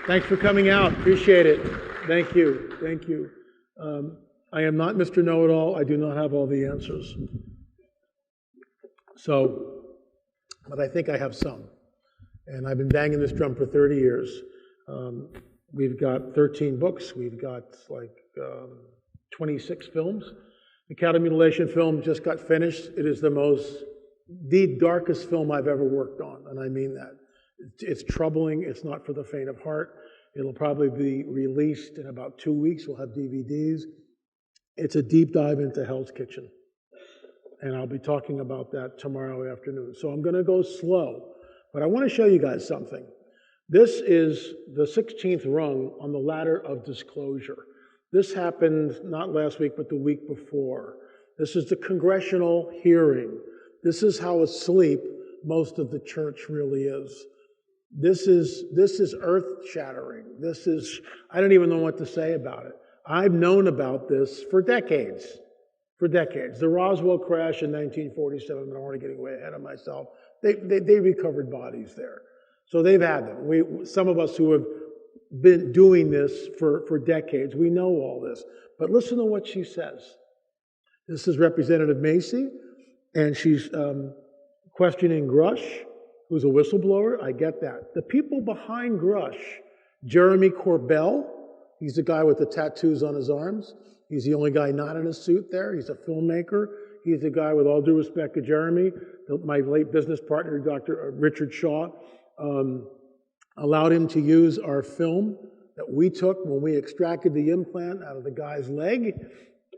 Thanks for coming out. Appreciate it. Thank you. Thank you. I am not Mr. Know-It-All. I do not have all the answers. So, but I think I have some. And I've been banging this drum for 30 years. We've got 13 books. We've got like 26 films. The cattle mutilation film just got finished. It is the darkest film I've ever worked on, and I mean that. It's troubling. It's not for the faint of heart. It'll probably be released in about 2 weeks. We'll have DVDs. It's a deep dive into Hell's Kitchen, and I'll be talking about that tomorrow afternoon. So I'm going to go slow, but I want to show you guys something. This is the 16th rung on the ladder of disclosure. This happened not last week, but the week before. This is the congressional hearing. This is how asleep most of the church really is. This is earth-shattering. I don't even know what to say about it. I've known about this for decades. The Roswell crash in 1947, I'm already getting way ahead of myself. They recovered bodies there. So they've had them. Some of us who have been doing this for decades, we know all this. But listen to what she says. This is Representative Macy, and she's questioning Grush, who's a whistleblower. I get that. The people behind Grush, Jeremy Corbell, he's the guy with the tattoos on his arms. He's the only guy not in a suit there. He's a filmmaker. He's the guy, with all due respect to Jeremy, my late business partner, Dr. Richard Shaw, allowed him to use our film that we took when we extracted the implant out of the guy's leg,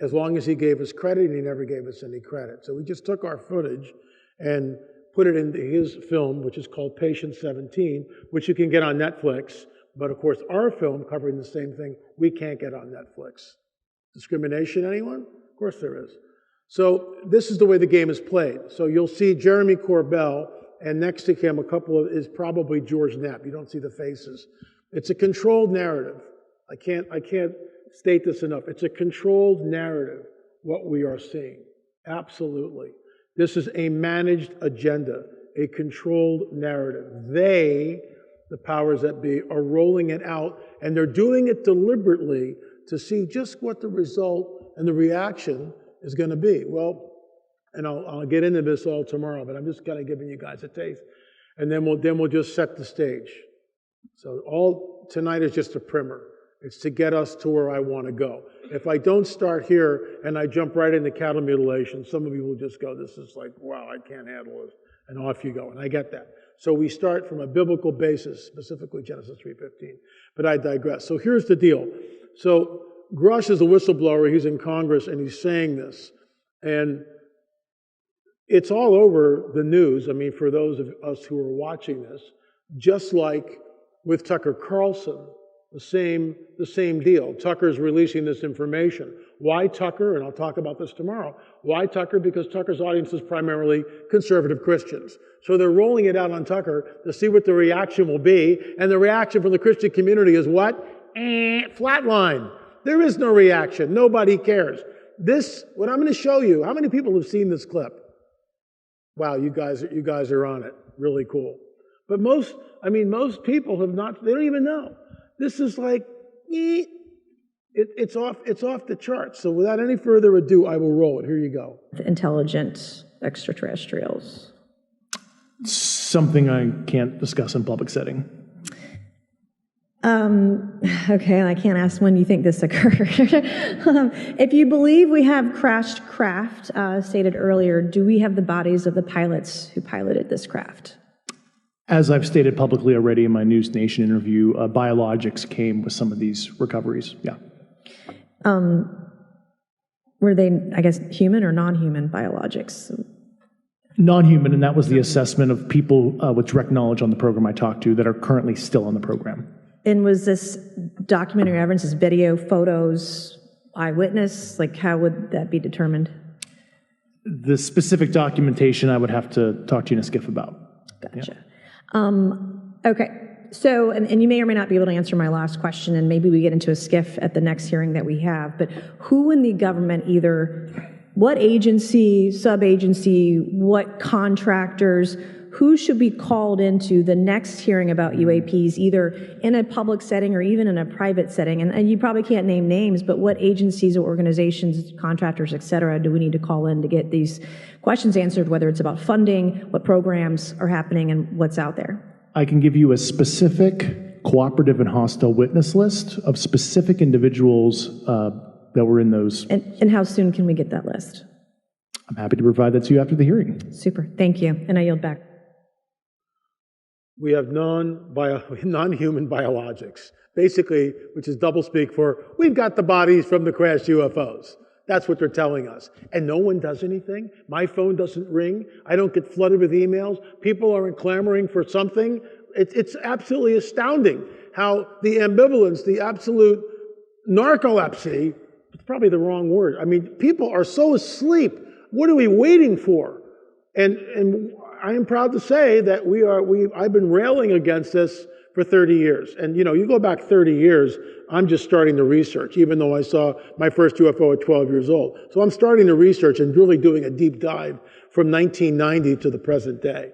as long as he gave us credit, and he never gave us any credit. So we just took our footage and put it into his film, which is called Patient 17, which you can get on Netflix. But of course, our film covering the same thing, we can't get on Netflix. Discrimination, anyone? Of course there is. So this is the way the game is played. So you'll see Jeremy Corbell, and next to him, is probably George Knapp. You don't see the faces. It's a controlled narrative. I can't state this enough. It's a controlled narrative, what we are seeing. Absolutely. This is a managed agenda, a controlled narrative. They, the powers that be, are rolling it out, and they're doing it deliberately to see just what the result and the reaction is going to be. Well, and I'll get into this all tomorrow, but I'm just kind of giving you guys a taste. And then we'll just set the stage. So all tonight is just a primer. It's to get us to where I want to go. If I don't start here and I jump right into cattle mutilation, some of you will just go, this is like, wow, I can't handle this. And off you go. And I get that. So we start from a biblical basis, specifically Genesis 3:15. But I digress. So here's the deal. So Grush is a whistleblower. He's in Congress and he's saying this. And it's all over the news. I mean, for those of us who are watching this, just like with Tucker Carlson, the same deal. Tucker's releasing this information. Why Tucker? And I'll talk about this tomorrow. Why Tucker? Because Tucker's audience is primarily conservative Christians. So they're rolling it out on Tucker to see what the reaction will be. And the reaction from the Christian community is what? Flatline. There is no reaction. Nobody cares. What I'm going to show you, how many people have seen this clip? Wow, you guys are on it. Really cool. But most people have not, they don't even know. This is like, it's off the charts. So without any further ado, I will roll it. Here you go. Intelligent extraterrestrials. Something I can't discuss in public setting. Okay, I can't ask when you think this occurred. If you believe we have crashed craft, stated earlier, do we have the bodies of the pilots who piloted this craft? As I've stated publicly already in my News Nation interview, biologics came with some of these recoveries, yeah. Were they, I guess, human or non-human biologics? Non-human, and that was the assessment of people with direct knowledge on the program I talked to that are currently still on the program. And was this documentary evidence, this video, photos, eyewitness? Like, how would that be determined? The specific documentation I would have to talk to you in a skiff about. Gotcha. Yeah. Okay. So, and you may or may not be able to answer my last question, and maybe we get into a skiff at the next hearing that we have, but who in the government, either what agency, sub-agency, what contractors, who should be called into the next hearing about UAPs, either in a public setting or even in a private setting? And you probably can't name names, but what agencies or organizations, contractors, et cetera, do we need to call in to get these questions answered, whether it's about funding, what programs are happening, and what's out there? I can give you a specific cooperative and hostile witness list of specific individuals that were in those. And how soon can we get that list? I'm happy to provide that to you after the hearing. Super, thank you, and I yield back. We have non-human biologics, basically, which is doublespeak for, we've got the bodies from the crashed UFOs. That's what they're telling us. And no one does anything. My phone doesn't ring. I don't get flooded with emails. People aren't clamoring for something. It's absolutely astounding how the ambivalence, the absolute narcolepsy, it's probably the wrong word. I mean, people are so asleep. What are we waiting for? And I am proud to say that I've been railing against this for 30 years. And you go back 30 years, I'm just starting the research, even though I saw my first UFO at 12 years old. So I'm starting the research and really doing a deep dive from 1990 to the present day.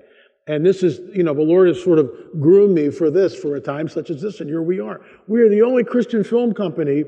And this is, the Lord has sort of groomed me for this for a time such as this, and here we are. We are the only Christian film company,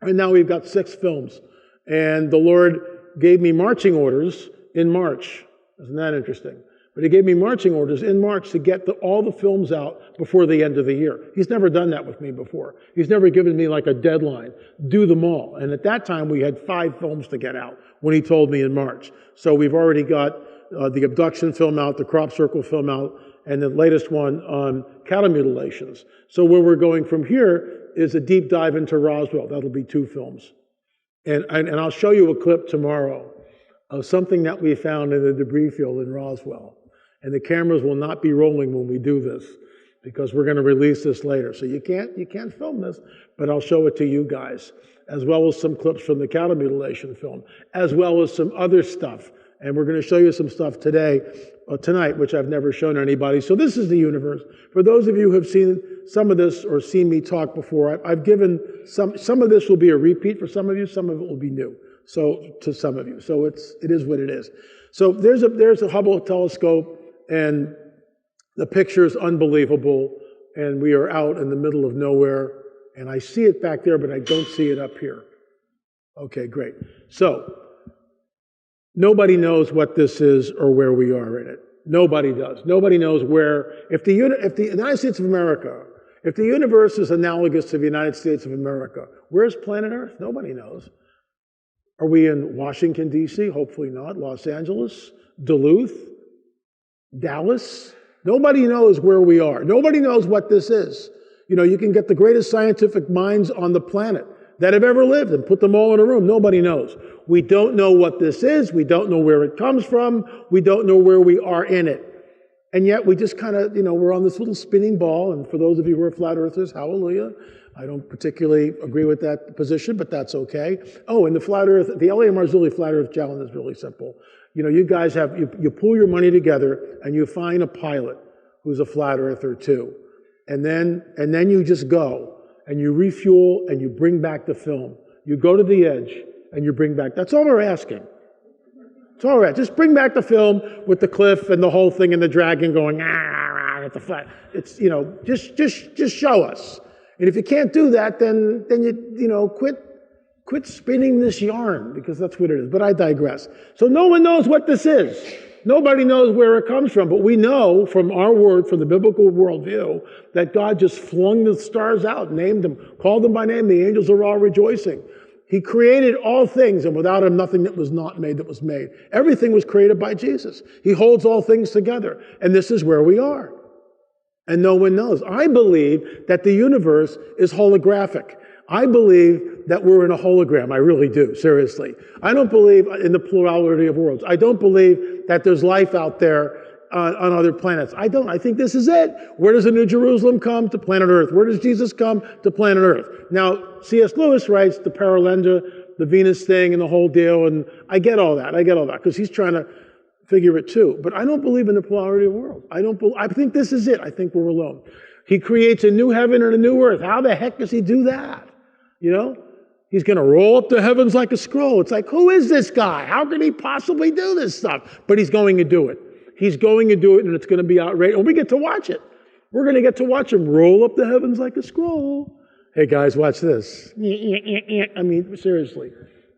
and now we've got 6 films. And the Lord gave me marching orders in March. Isn't that interesting? But he gave me marching orders in March to get all the films out before the end of the year. He's never done that with me before. He's never given me like a deadline. Do them all. And at that time, we had 5 films to get out when he told me in March. So we've already got the abduction film out, the crop circle film out, and the latest one on cattle mutilations. So where we're going from here is a deep dive into Roswell. That'll be 2 films. And I'll show you a clip tomorrow of something that we found in the debris field in Roswell. And the cameras will not be rolling when we do this because we're going to release this later. So you can't film this, but I'll show it to you guys, as well as some clips from the cattle mutilation film, as well as some other stuff. And we're going to show you some stuff tonight, which I've never shown anybody. So this is the universe. For those of you who have seen some of this or seen me talk before, I've given some of this will be a repeat for some of you, some of it will be new. So to some of you. So it is what it is. So there's a Hubble telescope, and the picture is unbelievable. And we are out in the middle of nowhere. And I see it back there, but I don't see it up here. Okay, great. So nobody knows what this is or where we are in it. Nobody does. Nobody knows where. If the United States of America, if the universe is analogous to the United States of America, where's planet Earth? Nobody knows. Are we in Washington, D.C.? Hopefully not. Los Angeles? Duluth? Dallas? Nobody knows where we are. Nobody knows what this is. You can get the greatest scientific minds on the planet that have ever lived and put them all in a room. Nobody knows. We don't know what this is. We don't know where it comes from. We don't know where we are in it. And yet we just kind of, we're on this little spinning ball. And for those of you who are flat earthers, hallelujah. I don't particularly agree with that position, but that's okay. Oh, and the flat earth, the LA Marzulli Flat Earth Challenge is really simple. You guys you pool your money together and you find a pilot who's a flat earther too. And then you just go and you refuel and you bring back the film. You go to the edge and you bring back, that's all we're asking. It's all right. Just bring back the film with the cliff and the whole thing and the dragon going, at the flat. It's, just show us. And if you can't do that, then you quit spinning this yarn, because that's what it is. But I digress. So no one knows what this is. Nobody knows where it comes from, but we know from our word, from the biblical worldview, that God just flung the stars out, named them, called them by name. The angels are all rejoicing. He created all things, and without him, nothing that was not made that was made. Everything was created by Jesus. He holds all things together, and this is where we are. And no one knows. I believe that the universe is holographic. I believe that we're in a hologram. I really do, seriously. I don't believe in the plurality of worlds. I don't believe that there's life out there on other planets. I don't. I think this is it. Where does the New Jerusalem come? To planet Earth. Where does Jesus come? To planet Earth. Now, C.S. Lewis writes the Paralenda, the Venus thing, and the whole deal, and I get all that, because he's trying to figure it too. But I don't believe in the plurality of worlds. I think this is it. I think we're alone. He creates a new heaven and a new earth. How the heck does he do that? He's going to roll up the heavens like a scroll. It's like, who is this guy? How can he possibly do this stuff? But he's going to do it. He's going to do it, and it's going to be outrageous. And we get to watch it. We're going to get to watch him roll up the heavens like a scroll. Hey, guys, watch this. I mean, seriously.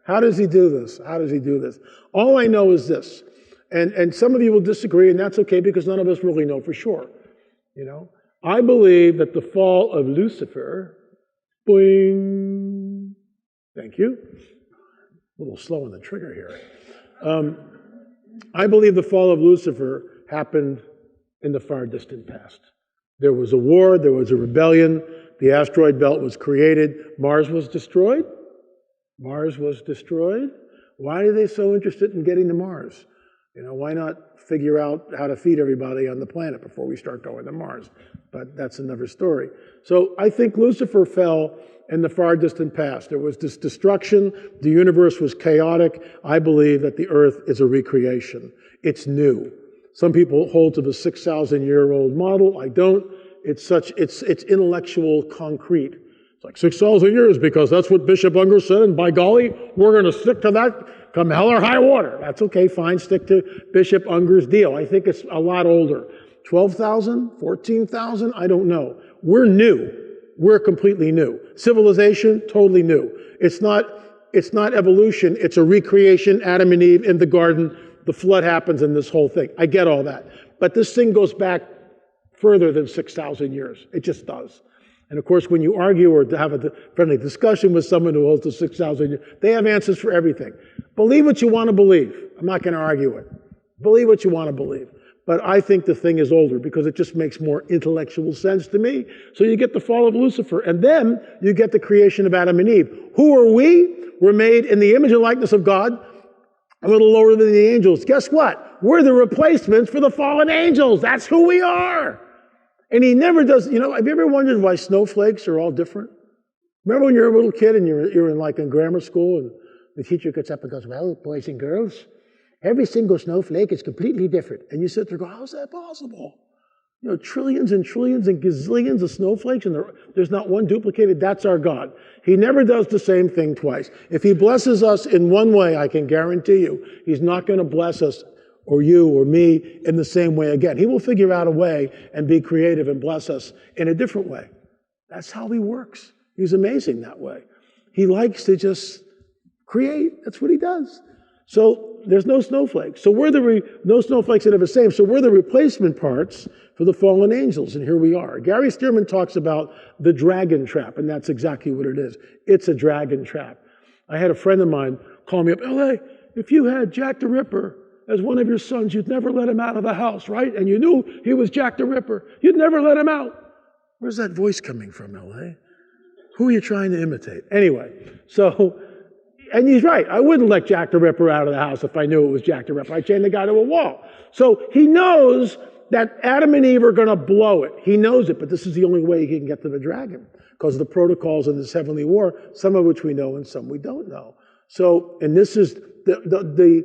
How does he do this? How does he do this? All I know is this. And some of you will disagree, and that's okay because none of us really know for sure. You know, I believe that the fall of Lucifer, boing, thank you. A little slow on the trigger here. I believe the fall of Lucifer happened in the far distant past. There was a war, there was a rebellion, the asteroid belt was created, Mars was destroyed. Mars was destroyed. Why are they so interested in getting to Mars? You know, why not figure out how to feed everybody on the planet before we start going to Mars? But that's another story. So I think Lucifer fell in the far distant past. There was this destruction. The universe was chaotic. I believe that the earth is a recreation. It's new. Some people hold to the 6,000-year-old model. I don't. It's intellectual concrete. It's like 6,000 years because that's what Bishop Unger said, and by golly, we're going to stick to that come hell or high water. That's okay, fine, stick to Bishop Unger's deal. I think it's a lot older. 12,000, 14,000, I don't know. We're new. We're completely new. Civilization, totally new. It's not evolution, it's a recreation, Adam and Eve in the garden, the flood happens and this whole thing. I get all that. But this thing goes back further than 6,000 years. It just does. And of course, when you argue or have a friendly discussion with someone who holds to 6,000 years, they have answers for everything. Believe what you want to believe. I'm not going to argue it. Believe what you want to believe. But I think the thing is older because it just makes more intellectual sense to me. So you get the fall of Lucifer, and then you get the creation of Adam and Eve. Who are we? We're made in the image and likeness of God, a little lower than the angels. Guess what? We're the replacements for the fallen angels. That's who we are. And he never does, you know, have you ever wondered why snowflakes are all different? Remember when you're a little kid and you're in grammar school and the teacher gets up and goes, well, boys and girls, every single snowflake is completely different. And you sit there and go, how's that possible? You know, trillions and trillions and gazillions of snowflakes and there's not one duplicated. That's our God. He never does the same thing twice. If he blesses us in one way, I can guarantee you, he's not going to bless us or you or me in the same way again. He will figure out a way and be creative and bless us in a different way. That's how he works. He's amazing that way. He likes to just create. That's what he does. So there's no snowflakes. So no snowflakes that are the same. So we're the replacement parts for the fallen angels, and here we are. Gary Stearman talks about the dragon trap, and that's exactly what it is. It's a dragon trap. I had a friend of mine call me up, L.A., if you had Jack the Ripper as one of your sons, you'd never let him out of the house, right? And you knew he was Jack the Ripper. You'd never let him out. Where's that voice coming from, L.A.? Who are you trying to imitate? Anyway, so, and he's right. I wouldn't let Jack the Ripper out of the house if I knew it was Jack the Ripper. I'd chain the guy to a wall. So he knows that Adam and Eve are going to blow it. He knows it, but this is the only way he can get to the dragon because of the protocols in this heavenly war, some of which we know and some we don't know. So, and this is the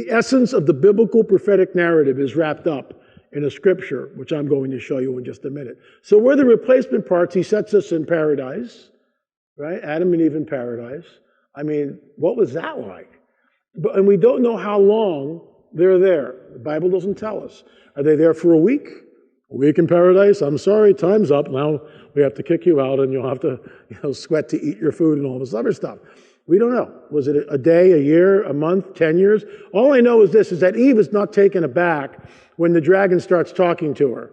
essence of the biblical prophetic narrative is wrapped up in a scripture, which I'm going to show you in just a minute. So we're the replacement parts. He sets us in paradise, right? Adam and Eve in paradise. I mean, what was that like? And we don't know how long they're there. The Bible doesn't tell us. Are they there for a week? A week in paradise? I'm sorry, time's up. Now we have to kick you out and you'll have to, sweat to eat your food and all this other stuff. We don't know. Was it a day, a year, a month, 10 years? All I know is this, is that Eve is not taken aback when the dragon starts talking to her.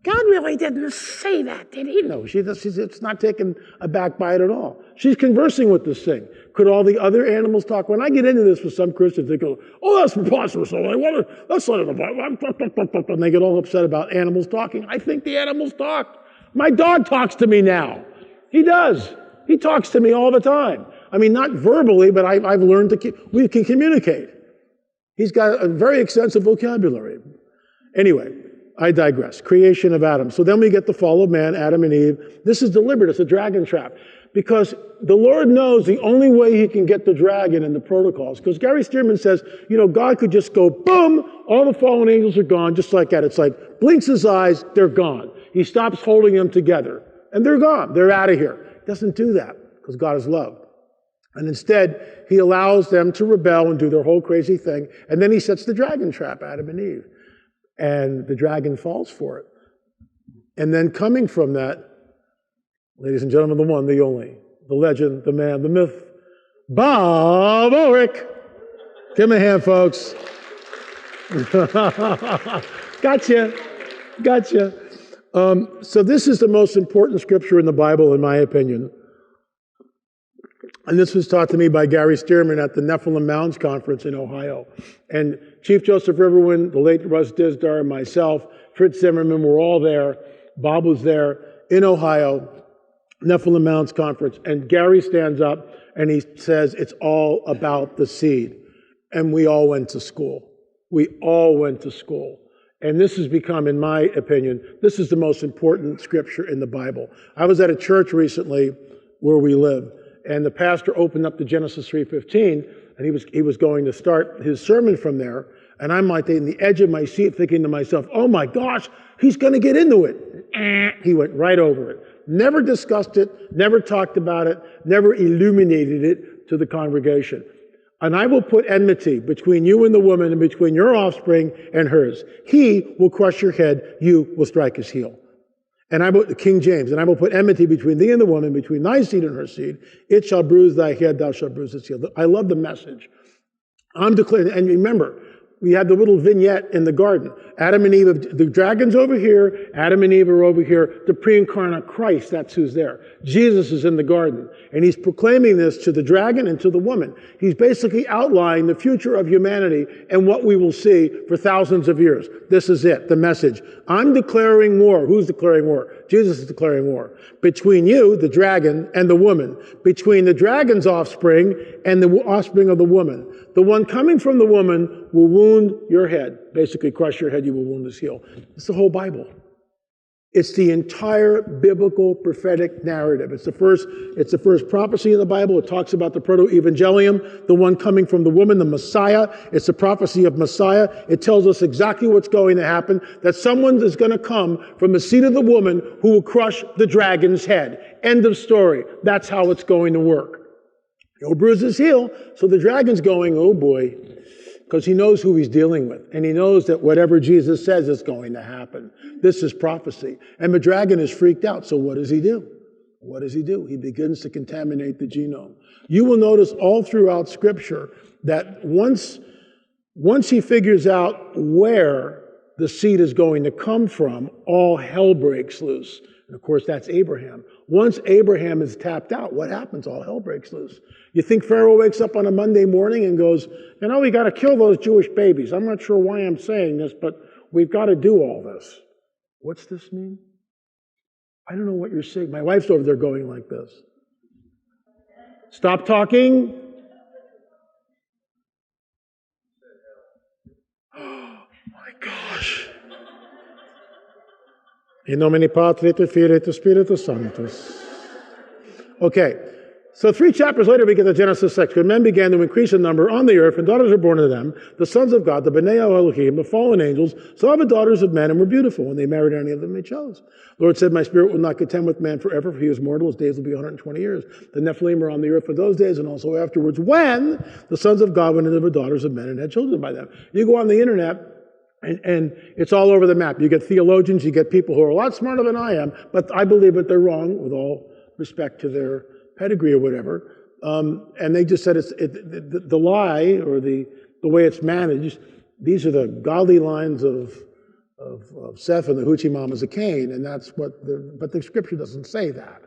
God really didn't say that, did he? No, she's not taken aback by it at all. She's conversing with this thing. Could all the other animals talk? When I get into this with some Christians, they go, oh, that's preposterous. That's not in the Bible. And they get all upset about animals talking. I think the animals talk. My dog talks to me now. He does. He talks to me all the time. I mean, not verbally, but I've learned we can communicate. He's got a very extensive vocabulary. Anyway, I digress. Creation of Adam. So then we get the fall of man, Adam and Eve. This is deliberate. It's a dragon trap. Because the Lord knows the only way he can get the dragon in the protocols. Because Gary Stearman says, God could just go, boom, all the fallen angels are gone, just like that. It's like, blinks his eyes, they're gone. He stops holding them together. And they're gone. They're out of here. He doesn't do that because God is love. And instead, he allows them to rebel and do their whole crazy thing. And then he sets the dragon trap, Adam and Eve. And the dragon falls for it. And then coming from that, ladies and gentlemen, the one, the only, the legend, the man, the myth, Bob Ulrich. Give him a hand, folks. Gotcha. So this is the most important scripture in the Bible, in my opinion. And this was taught to me by Gary Stearman at the Nephilim Mounds Conference in Ohio. And Chief Joseph Riverwind, the late Russ Disdar, myself, Fritz Zimmerman were all there. Bob was there in Ohio, Nephilim Mounds Conference. And Gary stands up and he says, it's all about the seed. And we all went to school. And this has become, in my opinion, this is the most important scripture in the Bible. I was at a church recently where we live. And the pastor opened up to Genesis 3:15, and he was going to start his sermon from there. And I'm like in the edge of my seat thinking to myself, oh my gosh, he's going to get into it. He went right over it. Never discussed it, never talked about it, never illuminated it to the congregation. And I will put enmity between you and the woman and between your offspring and hers. He will crush your head, you will strike his heel. And I will, King James, and I will put enmity between thee and the woman, between thy seed and her seed. It shall bruise thy head, thou shalt bruise its heel. I love the message. I'm declaring, and remember, we had the little vignette in the garden. Adam and Eve, the dragon's over here, Adam and Eve are over here. The pre-incarnate Christ, that's who's there. Jesus is in the garden. And he's proclaiming this to the dragon and to the woman. He's basically outlining the future of humanity and what we will see for thousands of years. This is it, the message. I'm declaring war. Who's declaring war? Jesus is declaring war. Between you, the dragon, and the woman. Between the dragon's offspring and the offspring of the woman. The one coming from the woman will wound your head. Basically, crush your head, you will wound his heel. It's the whole Bible. It's the entire biblical prophetic narrative. It's the first prophecy in the Bible. It talks about the proto-evangelium, the one coming from the woman, the Messiah. It's the prophecy of Messiah. It tells us exactly what's going to happen, that someone is going to come from the seed of the woman who will crush the dragon's head. End of story. That's how it's going to work. He'll bruise his heel, so the dragon's going, oh boy, because he knows who he's dealing with. And he knows that whatever Jesus says is going to happen. This is prophecy. And the dragon is freaked out. So what does he do? What does he do? He begins to contaminate the genome. You will notice all throughout Scripture that once he figures out where the seed is going to come from, all hell breaks loose. And of course, that's Abraham. Once Abraham is tapped out, what happens? All hell breaks loose. You think Pharaoh wakes up on a Monday morning and goes, you know, we got to kill those Jewish babies. I'm not sure why I'm saying this, but we've got to do all this. What's this mean? I don't know what you're saying. My wife's over there going like this. Stop talking. Oh my gosh. In nomine Patri et Filii et Spiritus Sanctus. Okay. So 3 chapters later, we get to Genesis 6. When men began to increase in number on the earth, and daughters were born to them, the sons of God, the Bnei Elohim, the fallen angels, saw the daughters of men and were beautiful, and they married any of them they chose. The Lord said, my spirit will not contend with man forever, for he is mortal. His days will be 120 years. The Nephilim were on the earth for those days, and also afterwards, when the sons of God went into the daughters of men and had children by them. You go on the internet, and it's all over the map. You get theologians, you get people who are a lot smarter than I am, but I believe that they're wrong, with all respect to their pedigree or whatever, and they just said the lie or the way it's managed. These are the godly lines of Seth and the hoochie mamas of Cain, and that's what. But the scripture doesn't say that.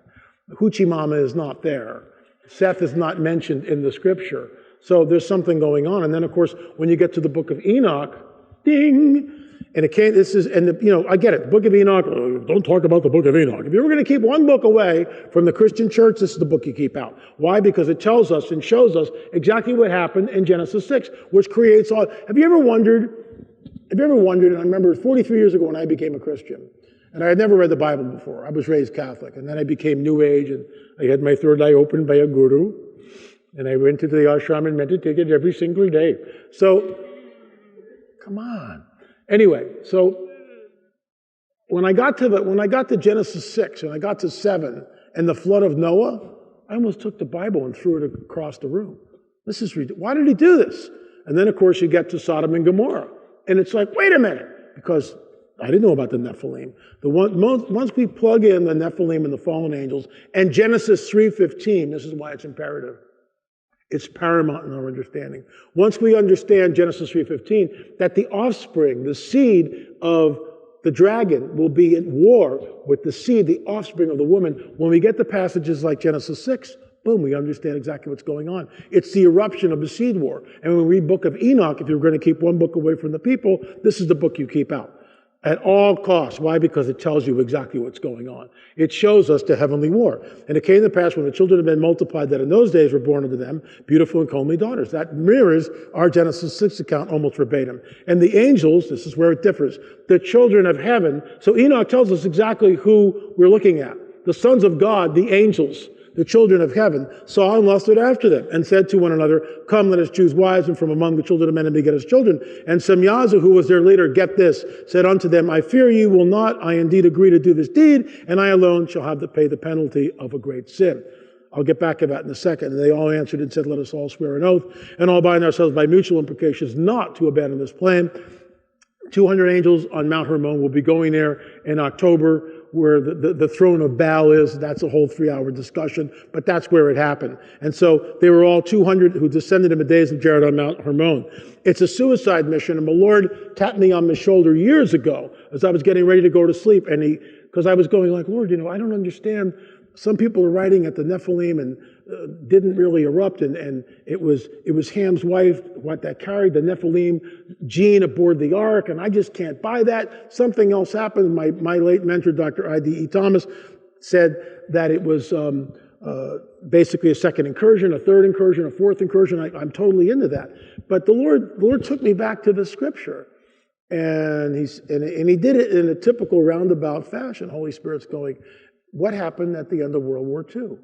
The hoochie mama is not there. Seth is not mentioned in the scripture, so there's something going on. And then, of course, when you get to the book of Enoch, ding. And it can't, I get it. The book of Enoch, don't talk about the book of Enoch. If you were going to keep one book away from the Christian church, this is the book you keep out. Why? Because it tells us and shows us exactly what happened in Genesis 6, which creates all. Have you ever wondered, and I remember 43 years ago when I became a Christian, and I had never read the Bible before. I was raised Catholic, and then I became New Age, and I had my third eye opened by a guru, and I went to the ashram and meditated every single day. So, come on. Anyway, so when I got to Genesis 6 and I got to 7 and the flood of Noah, I almost took the Bible and threw it across the room. This is ridiculous. Why did he do this? And then, of course, you get to Sodom and Gomorrah. And it's like, wait a minute, because I didn't know about the Nephilim. Once we plug in the Nephilim and the fallen angels, and Genesis 3:15, this is why it's imperative. It's paramount in our understanding. Once we understand Genesis 3:15, that the offspring, the seed of the dragon will be at war with the seed, the offspring of the woman. When we get to passages like Genesis 6, boom, we understand exactly what's going on. It's the eruption of the seed war. And when we read Book of Enoch, if you're going to keep one book away from the people, this is the book you keep out. At all costs. Why? Because it tells you exactly what's going on. It shows us the heavenly war. And it came to pass when the children of men multiplied that in those days were born unto them beautiful and comely daughters. That mirrors our Genesis 6 account almost verbatim. And the angels, this is where it differs, the children of heaven. So Enoch tells us exactly who we're looking at. The sons of God, the angels, the children of heaven, saw and lusted after them, and said to one another, come, let us choose wives, and from among the children of men and beget us children. And Semyazu, who was their leader, get this, said unto them, I fear you will not, I indeed agree to do this deed, and I alone shall have to pay the penalty of a great sin. I'll get back to that in a second. And they all answered and said, let us all swear an oath, and all bind ourselves by mutual imprecations not to abandon this plan. 200 angels on Mount Hermon will be going there in October, where the throne of Baal is. That's a whole 3-hour discussion, but that's where it happened. And so they were all 200 who descended in the days of Jared on Mount Hermon. It's a suicide mission, and the Lord tapped me on my shoulder years ago as I was getting ready to go to sleep, and because I was going like, Lord, I don't understand. Some people are writing at the Nephilim and didn't really erupt, and it was Ham's wife that carried the Nephilim gene aboard the ark, and I just can't buy that. Something else happened. My late mentor, Dr. I.D.E. Thomas, said that it was basically a second incursion, a third incursion, a fourth incursion. I'm totally into that. But the Lord took me back to the Scripture, and he did it in a typical roundabout fashion. Holy Spirit's going, what happened at the end of World War II?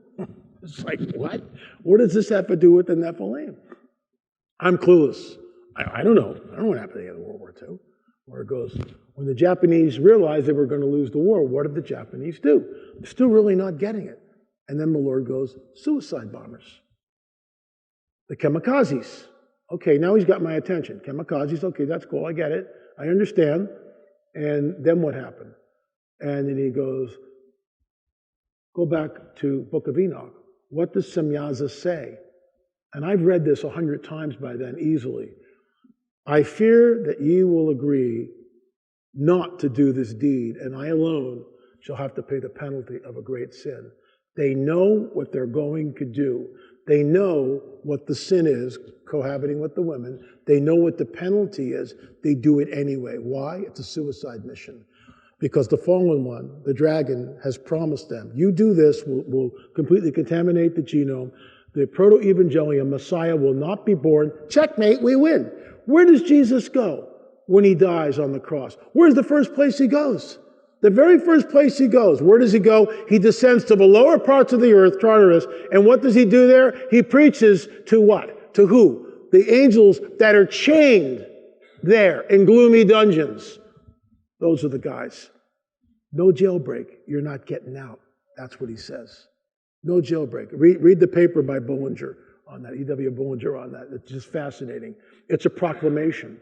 It's like, what? What does this have to do with the Nephilim? I'm clueless. I don't know. I don't know what happened at the end of World War II. Where it goes, when the Japanese realized they were going to lose the war, what did the Japanese do? I'm still really not getting it. And then the Lord goes, suicide bombers. The kamikazes. Okay, now he's got my attention. Kamikazes, okay, that's cool. I get it. I understand. And then what happened? And then he goes, go back to Book of Enoch. What does Semyaza say? And I've read this 100 times by then easily. I fear that ye will agree not to do this deed, and I alone shall have to pay the penalty of a great sin. They know what they're going to do. They know what the sin is, cohabiting with the women. They know what the penalty is. They do it anyway. Why? It's a suicide mission. Because the fallen one, the dragon, has promised them, you do this, will completely contaminate the genome. The proto-evangelium, Messiah, will not be born. Checkmate, we win. Where does Jesus go when he dies on the cross? Where's the first place he goes? The very first place he goes. Where does he go? He descends to the lower parts of the earth, Tartarus, and what does he do there? He preaches to what? To who? The angels that are chained there in gloomy dungeons. Those are the guys. No jailbreak. You're not getting out. That's what he says. No jailbreak. Read the paper by Bullinger on that, E.W. Bullinger on that. It's just fascinating. It's a proclamation.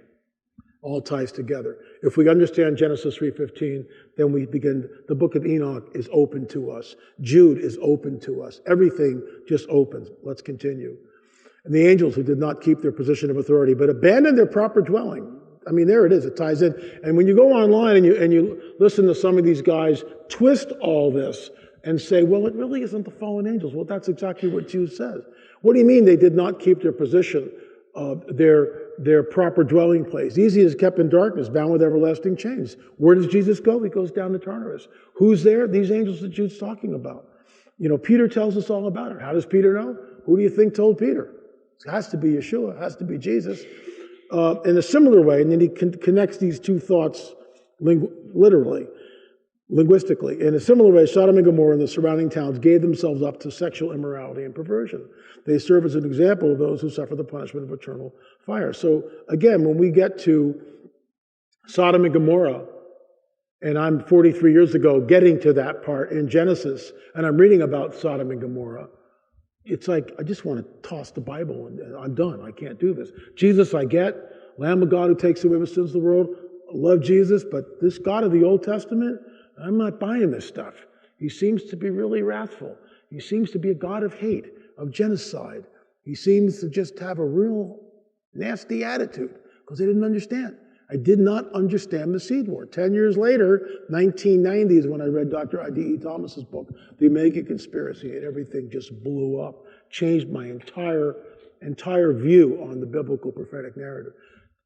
All ties together. If we understand Genesis 3:15, then we begin, the book of Enoch is open to us. Jude is open to us. Everything just opens. Let's continue. And the angels who did not keep their position of authority, but abandoned their proper dwelling. I mean, there it is. It ties in. And when you go online and you listen to some of these guys twist all this and say, well, it really isn't the fallen angels. Well, that's exactly what Jude says. What do you mean they did not keep their position, their proper dwelling place? Easy is kept in darkness, bound with everlasting chains. Where does Jesus go? He goes down to Tartarus. Who's there? These angels that Jude's talking about. You know, Peter tells us all about it. How does Peter know? Who do you think told Peter? It has to be Yeshua. It has to be Jesus. In a similar way, and then he connects these two thoughts linguistically. In a similar way, Sodom and Gomorrah and the surrounding towns gave themselves up to sexual immorality and perversion. They serve as an example of those who suffer the punishment of eternal fire. So again, when we get to Sodom and Gomorrah, and I'm 43 years ago getting to that part in Genesis, and I'm reading about Sodom and Gomorrah, it's like, I just want to toss the Bible and I'm done. I can't do this. Jesus I get, Lamb of God who takes away the sins of the world. I love Jesus, but this God of the Old Testament, I'm not buying this stuff. He seems to be really wrathful. He seems to be a God of hate, of genocide. He seems to just have a real nasty attitude because they didn't understand. I did not understand the seed war. 10 years later, 1990 is when I read Dr. I.D.E. Thomas's book, The Omega Conspiracy, and everything just blew up, changed my entire view on the biblical prophetic narrative.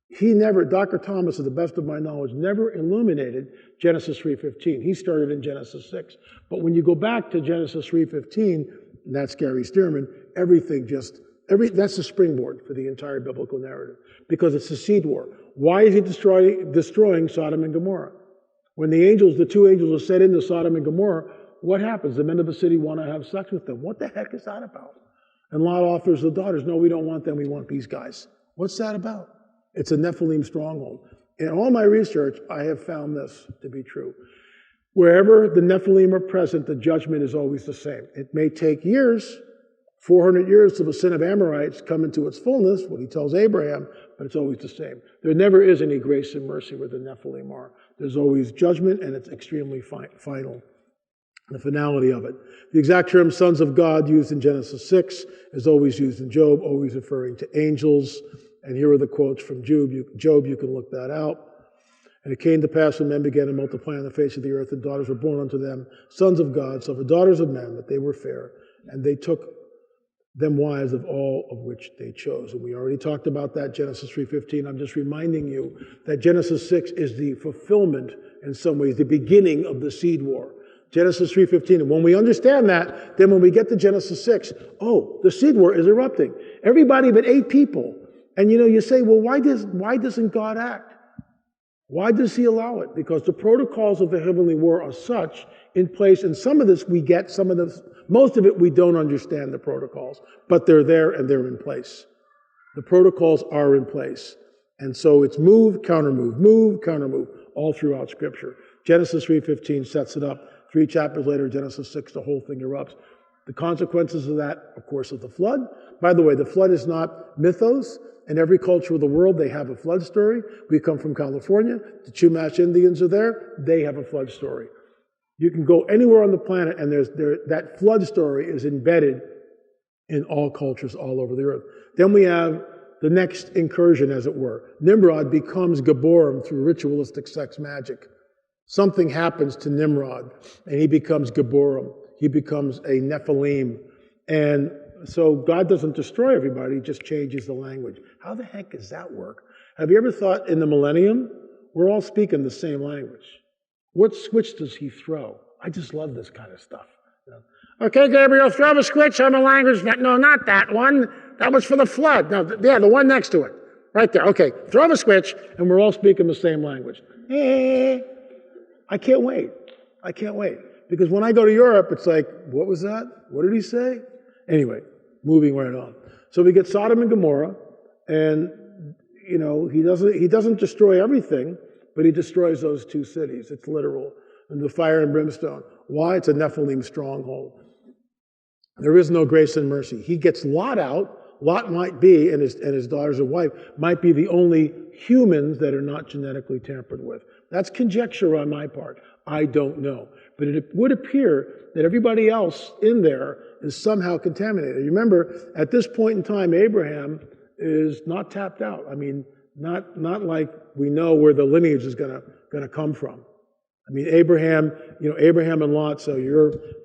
He never, Dr. Thomas, to the best of my knowledge, never illuminated Genesis 3:15. He started in Genesis 6. But when you go back to Genesis 3:15, and that's Gary Stearman, that's the springboard for the entire biblical narrative because it's the seed war. Why is he destroying Sodom and Gomorrah? When the two angels are set into Sodom and Gomorrah, what happens? The men of the city want to have sex with them. What the heck is that about? And Lot offers the daughters, no, we don't want them, we want these guys. What's that about? It's a Nephilim stronghold. In all my research, I have found this to be true. Wherever the Nephilim are present, the judgment is always the same. It may take years, 400 years till the sin of Amorites come into its fullness, what he tells Abraham, but it's always the same. There never is any grace and mercy where the Nephilim are. There's always judgment, and it's extremely final, the finality of it. The exact term sons of God used in Genesis 6 is always used in Job, always referring to angels. And here are the quotes from Job. You can look that out. And it came to pass when men began to multiply on the face of the earth, and daughters were born unto them, sons of God, so the daughters of men, that they were fair, and they took them wives of all of which they chose. And we already talked about that, Genesis 3:15. I'm just reminding you that Genesis 6 is the fulfillment, in some ways, the beginning of the seed war. Genesis 3:15. And when we understand that, then when we get to Genesis 6, the seed war is erupting. Everybody but 8 people. And you say, well, why doesn't God act? Why does he allow it? Because the protocols of the heavenly war are such in place, and some of this we get, most of it we don't understand the protocols, but they're there and they're in place. The protocols are in place. And so it's move, counter move, all throughout Scripture. Genesis 3:15 sets it up. 3 chapters later, Genesis 6, the whole thing erupts. The consequences of that, of course, of the flood. By the way, the flood is not mythos. In every culture of the world, they have a flood story. We come from California. The Chumash Indians are there. They have a flood story. You can go anywhere on the planet, and that flood story is embedded in all cultures all over the earth. Then we have the next incursion, as it were. Nimrod becomes Geborim through ritualistic sex magic. Something happens to Nimrod, and he becomes Geborim. He becomes a Nephilim. And so God doesn't destroy everybody, he just changes the language. How the heck does that work? Have you ever thought in the millennium, we're all speaking the same language? What switch does he throw? I just love this kind of stuff. Okay, Gabriel, throw the switch on the language. No, not that one. That was for the flood. No, the one next to it. Right there. Okay, throw the switch, and we're all speaking the same language. I can't wait. Because when I go to Europe, it's like, what was that? What did he say? Anyway, moving right on. So we get Sodom and Gomorrah, and he doesn't destroy everything, but he destroys those 2 cities. It's literal. And the fire and brimstone. Why? It's a Nephilim stronghold. There is no grace and mercy. He gets Lot out. Lot might be, and his daughters and wife, might be the only humans that are not genetically tampered with. That's conjecture on my part. I don't know. But it would appear that everybody else in there is somehow contaminated. Remember, at this point in time, Abraham is not tapped out. I mean, not like we know where the lineage is going to come from. I mean, Abraham and Lot, so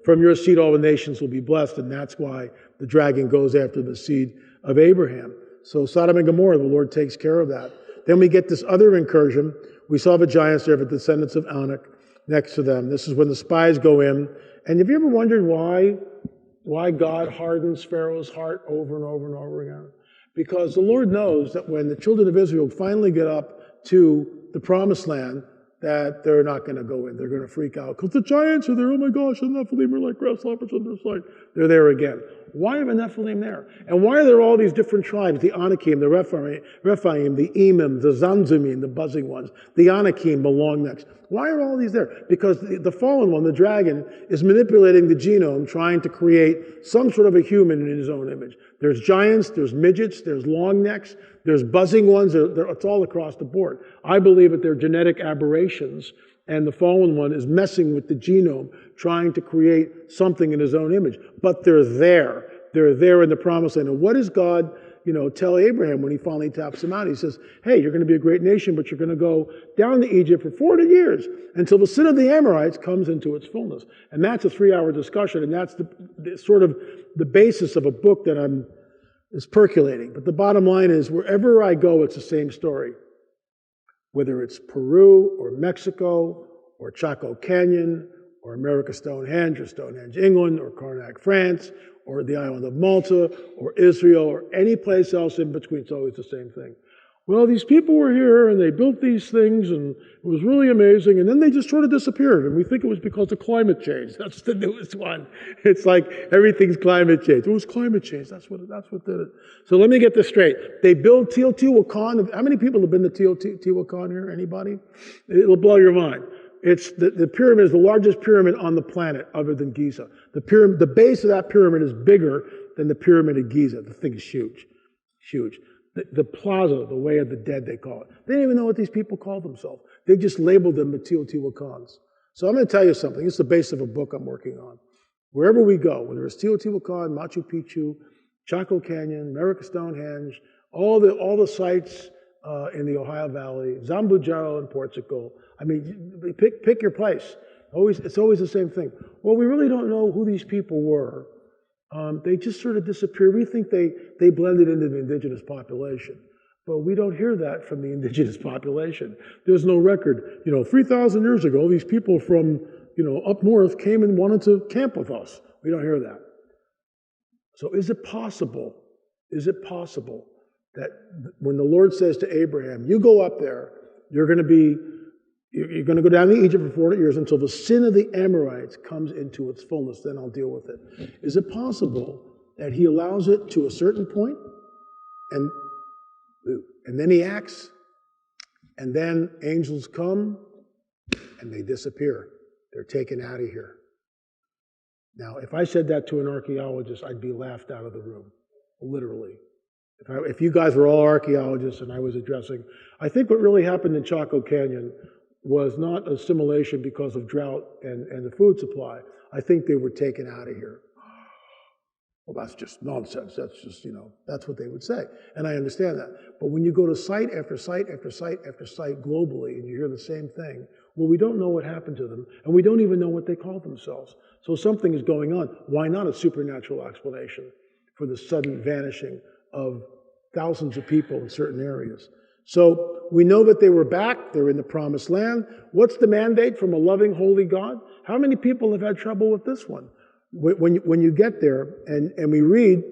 from your seed all the nations will be blessed, and that's why the dragon goes after the seed of Abraham. So Sodom and Gomorrah, the Lord takes care of that. Then we get this other incursion. We saw the giants there, the descendants of Anak, next to them. This is when the spies go in. And have you ever wondered why God hardens Pharaoh's heart over and over and over again? Because the Lord knows that when the children of Israel finally get up to the promised land, that they're not going to go in. They're going to freak out because the giants are there. Oh my gosh, the Nephilim are like grasshoppers on their sight. They're there again. Why are the Nephilim there? And why are there all these different tribes? The Anakim, the Rephaim, the Emim, the Zanzumim, the buzzing ones, the Anakim, the long necks. Why are all these there? Because the fallen one, the dragon, is manipulating the genome, trying to create some sort of a human in his own image. There's giants, there's midgets, there's long necks, there's buzzing ones, it's all across the board. I believe that they're genetic aberrations, and the fallen one is messing with the genome, trying to create something in his own image. But they're there. They're there in the promised land. And what does God, tell Abraham when he finally taps him out? He says, hey, you're going to be a great nation, but you're going to go down to Egypt for 40 years until the sin of the Amorites comes into its fullness. And that's a 3-hour discussion, and that's the sort of the basis of a book that is percolating. But the bottom line is, wherever I go, it's the same story. Whether it's Peru or Mexico or Chaco Canyon or America Stonehenge or Stonehenge, England or Karnak, France, or the island of Malta or Israel or any place else in between, it's always the same thing. Well, these people were here and they built these things and it was really amazing, and then they just sort of disappeared, and we think it was because of climate change. That's the newest one. It's like everything's climate change. It was climate change. That's what did it. So let me get this straight. They built Teotihuacan. How many people have been to Teotihuacan here? Anybody? It'll blow your mind. It's the pyramid is the largest pyramid on the planet other than Giza. The base of that pyramid is bigger than the pyramid of Giza. The thing is huge. Huge. The plaza, the way of the dead, they call it. They didn't even know what these people called themselves. They just labeled them the Teotihuacans. So I'm going to tell you something. It's the base of a book I'm working on. Wherever we go, whether it's Teotihuacan, Machu Picchu, Chaco Canyon, America Stonehenge, all the sites in the Ohio Valley, Zambujaro in Portugal. I mean, pick your place. It's always the same thing. Well, we really don't know who these people were. They just sort of disappeared. We think they blended into the indigenous population. But we don't hear that from the indigenous population. There's no record. 3,000 years ago, these people from, up north came and wanted to camp with us. We don't hear that. So is it possible that when the Lord says to Abraham, you go up there, you're going to go down to Egypt for 40 years until the sin of the Amorites comes into its fullness, then I'll deal with it. Is it possible that he allows it to a certain point, and then he acts, and then angels come, and they disappear. They're taken out of here. Now, if I said that to an archaeologist, I'd be laughed out of the room, literally. If you guys were all archaeologists and I was addressing, I think what really happened in Chaco Canyon was not assimilation because of drought and the food supply. I think they were taken out of here. Well, that's just nonsense. That's just, that's what they would say. And I understand that. But when you go to site after site after site after site globally and you hear the same thing, well, we don't know what happened to them, and we don't even know what they call themselves. So something is going on. Why not a supernatural explanation for the sudden vanishing of thousands of people in certain areas? So we know that they were back. They're in the promised land. What's the mandate from a loving, holy God? How many people have had trouble with this one? When you get there and we read,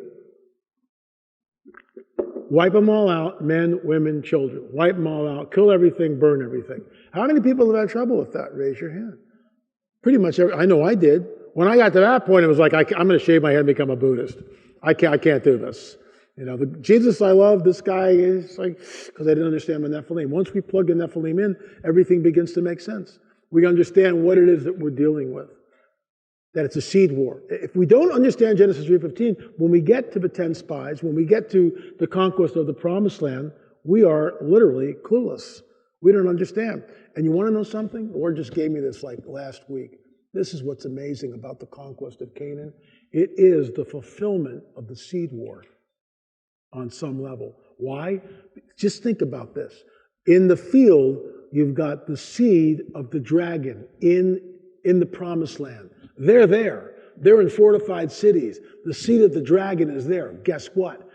wipe them all out, men, women, children. Wipe them all out, kill everything, burn everything. How many people have had trouble with that? Raise your hand. Pretty much I know I did. When I got to that point, it was like, I'm going to shave my head and become a Buddhist. I can't do this. The Jesus I love, this guy is like, because I didn't understand the Nephilim. Once we plug the Nephilim in, everything begins to make sense. We understand what it is that we're dealing with, that it's a seed war. If we don't understand Genesis 3:15, when we get to the 10 spies, when we get to the conquest of the promised land, we are literally clueless. We don't understand. And you want to know something? The Lord just gave me this like last week. This is what's amazing about the conquest of Canaan. It is the fulfillment of the seed war. On some level. Why? Just think about this. In the field, you've got the seed of the dragon in the promised land. They're there. They're in fortified cities. The seed of the dragon is there. Guess what?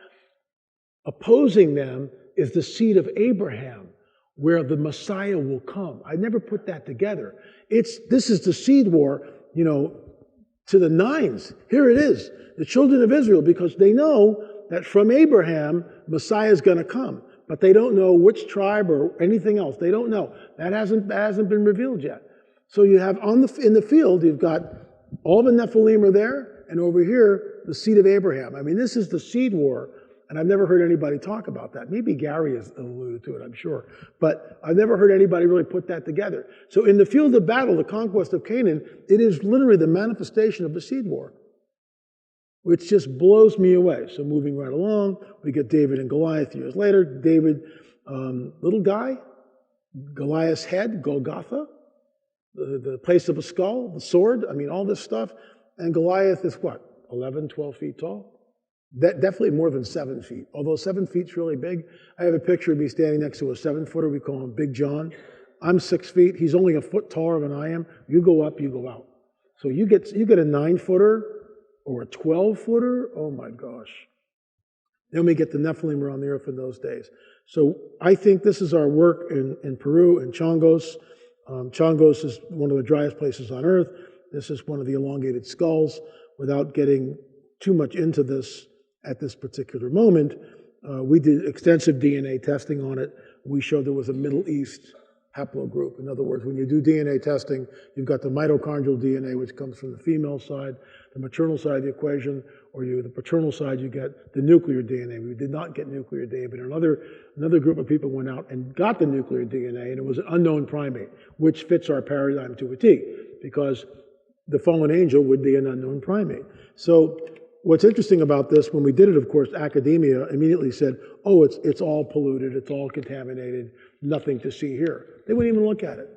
Opposing them is the seed of Abraham, where the Messiah will come. I never put that together. This is the seed war, to the nines. Here it is. The children of Israel, because they know that from Abraham, Messiah is going to come. But they don't know which tribe or anything else. They don't know. That hasn't been revealed yet. So you have in the field, you've got all the Nephilim are there, and over here, the seed of Abraham. I mean, this is the seed war, and I've never heard anybody talk about that. Maybe Gary has alluded to it, I'm sure. But I've never heard anybody really put that together. So in the field of battle, the conquest of Canaan, it is literally the manifestation of the seed war, which just blows me away. So moving right along, we get David and Goliath years later. David, little guy, Goliath's head, Golgotha, the place of a skull, the sword, I mean, all this stuff. And Goliath is what, 11, 12 feet tall? Definitely more than 7 feet. Although 7 feet's really big. I have a picture of me standing next to a 7-footer. We call him Big John. I'm 6 feet. He's only a foot taller than I am. You go up, you go out. So you get a 9-footer or a 12-footer. Oh my gosh. Then we get the Nephilim around the earth in those days. So I think this is our work in Peru, in Chongos. Chongos is one of the driest places on earth. This is one of the elongated skulls. Without getting too much into this at this particular moment, we did extensive DNA testing on it. We showed there was a Middle East haplogroup. In other words, when you do DNA testing, you've got the mitochondrial DNA, which comes from the female side, the maternal side of the equation, or the paternal side, you get the nuclear DNA. We did not get nuclear DNA, but another group of people went out and got the nuclear DNA, and it was an unknown primate, which fits our paradigm to a T, because the fallen angel would be an unknown primate. So what's interesting about this, when we did it, of course, academia immediately said, oh, it's all polluted, it's all contaminated, nothing to see here. They wouldn't even look at it.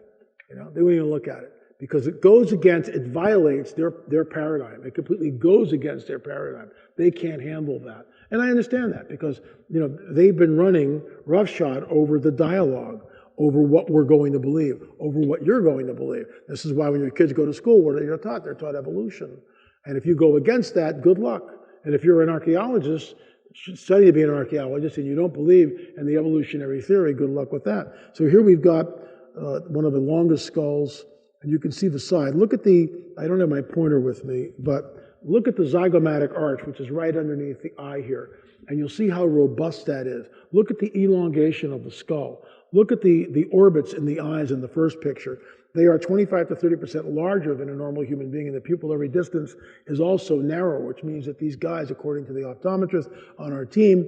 They wouldn't even look at it because it violates their paradigm. It completely goes against their paradigm. They can't handle that. And I understand that because, they've been running roughshod over the dialogue, over what we're going to believe, over what you're going to believe. This is why when your kids go to school, what are they taught? They're taught evolution. And if you go against that, good luck. And if you're an archaeologist, study to be an archaeologist, and you don't believe in the evolutionary theory, good luck with that. So here we've got one of the longest skulls, and you can see the side. Look at I don't have my pointer with me, but look at the zygomatic arch, which is right underneath the eye here, and you'll see how robust that is. Look at the elongation of the skull. Look at the orbits in the eyes in the first picture. They are 25 to 30% larger than a normal human being, and the pupillary distance is also narrow, which means that these guys, according to the optometrist on our team,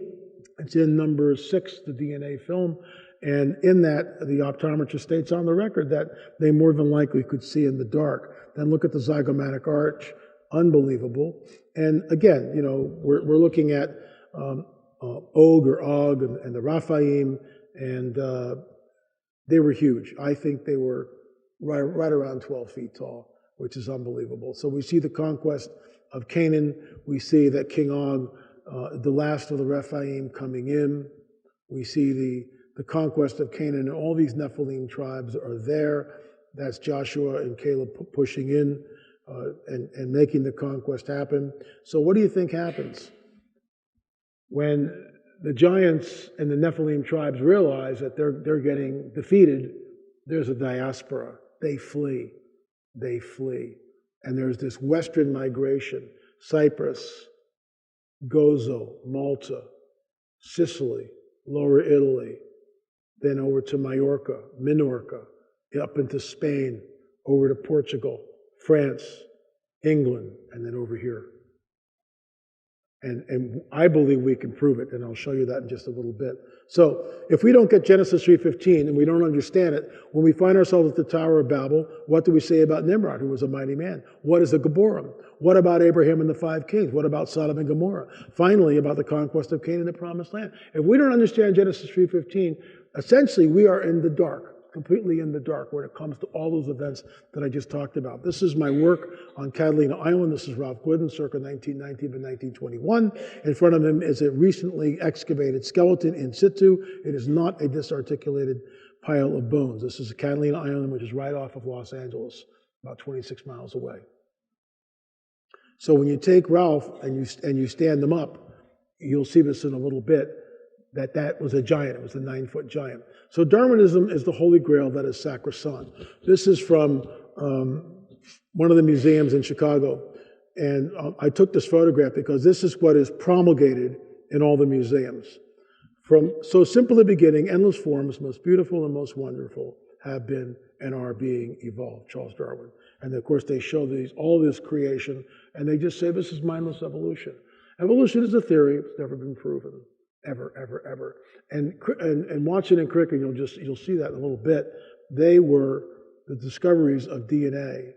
it's in number 6, the DNA film, and in that, the optometrist states on the record that they more than likely could see in the dark. Then look at the zygomatic arch, unbelievable. And again, we're looking at Og or Og and the Raphaim, and they were huge. I think they were right around 12 feet tall, which is unbelievable. So we see the conquest of Canaan. We see that King Og, the last of the Rephaim, coming in. We see the conquest of Canaan, and all these Nephilim tribes are there. That's Joshua and Caleb pushing in and making the conquest happen. So what do you think happens when the giants and the Nephilim tribes realize that they're getting defeated? There's a diaspora. They flee. And there's this western migration. Cyprus, Gozo, Malta, Sicily, Lower Italy, then over to Majorca, Minorca, up into Spain, over to Portugal, France, England, and then over here. And I believe we can prove it, and I'll show you that in just a little bit. So if we don't get Genesis 3:15 and we don't understand it, when we find ourselves at the Tower of Babel, what do we say about Nimrod, who was a mighty man? What is a Geborim? What about Abraham and the 5 kings? What about Sodom and Gomorrah? Finally, about the conquest of Canaan and the Promised Land. If we don't understand Genesis 3:15, essentially we are in the dark. Completely in the dark when it comes to all those events that I just talked about. This is my work on Catalina Island. This is Ralph Glidden, circa 1919 to 1921. In front of him is a recently excavated skeleton in situ. It is not a disarticulated pile of bones. This is Catalina Island, which is right off of Los Angeles, about 26 miles away. So when you take Ralph and you stand them up, you'll see this in a little bit, that was a giant. It was a 9-foot giant. So Darwinism is the holy grail that is sacrosanct. This is from one of the museums in Chicago. And I took this photograph because this is what is promulgated in all the museums. From so simple a beginning, endless forms, most beautiful and most wonderful. have been and are being evolved, Charles Darwin. And of course they show all this creation, and they just say this is mindless evolution. Evolution is a theory, it's never been proven, ever, ever, ever. And Watson and Crick, and you'll see that in a little bit, they were the discoveries of DNA.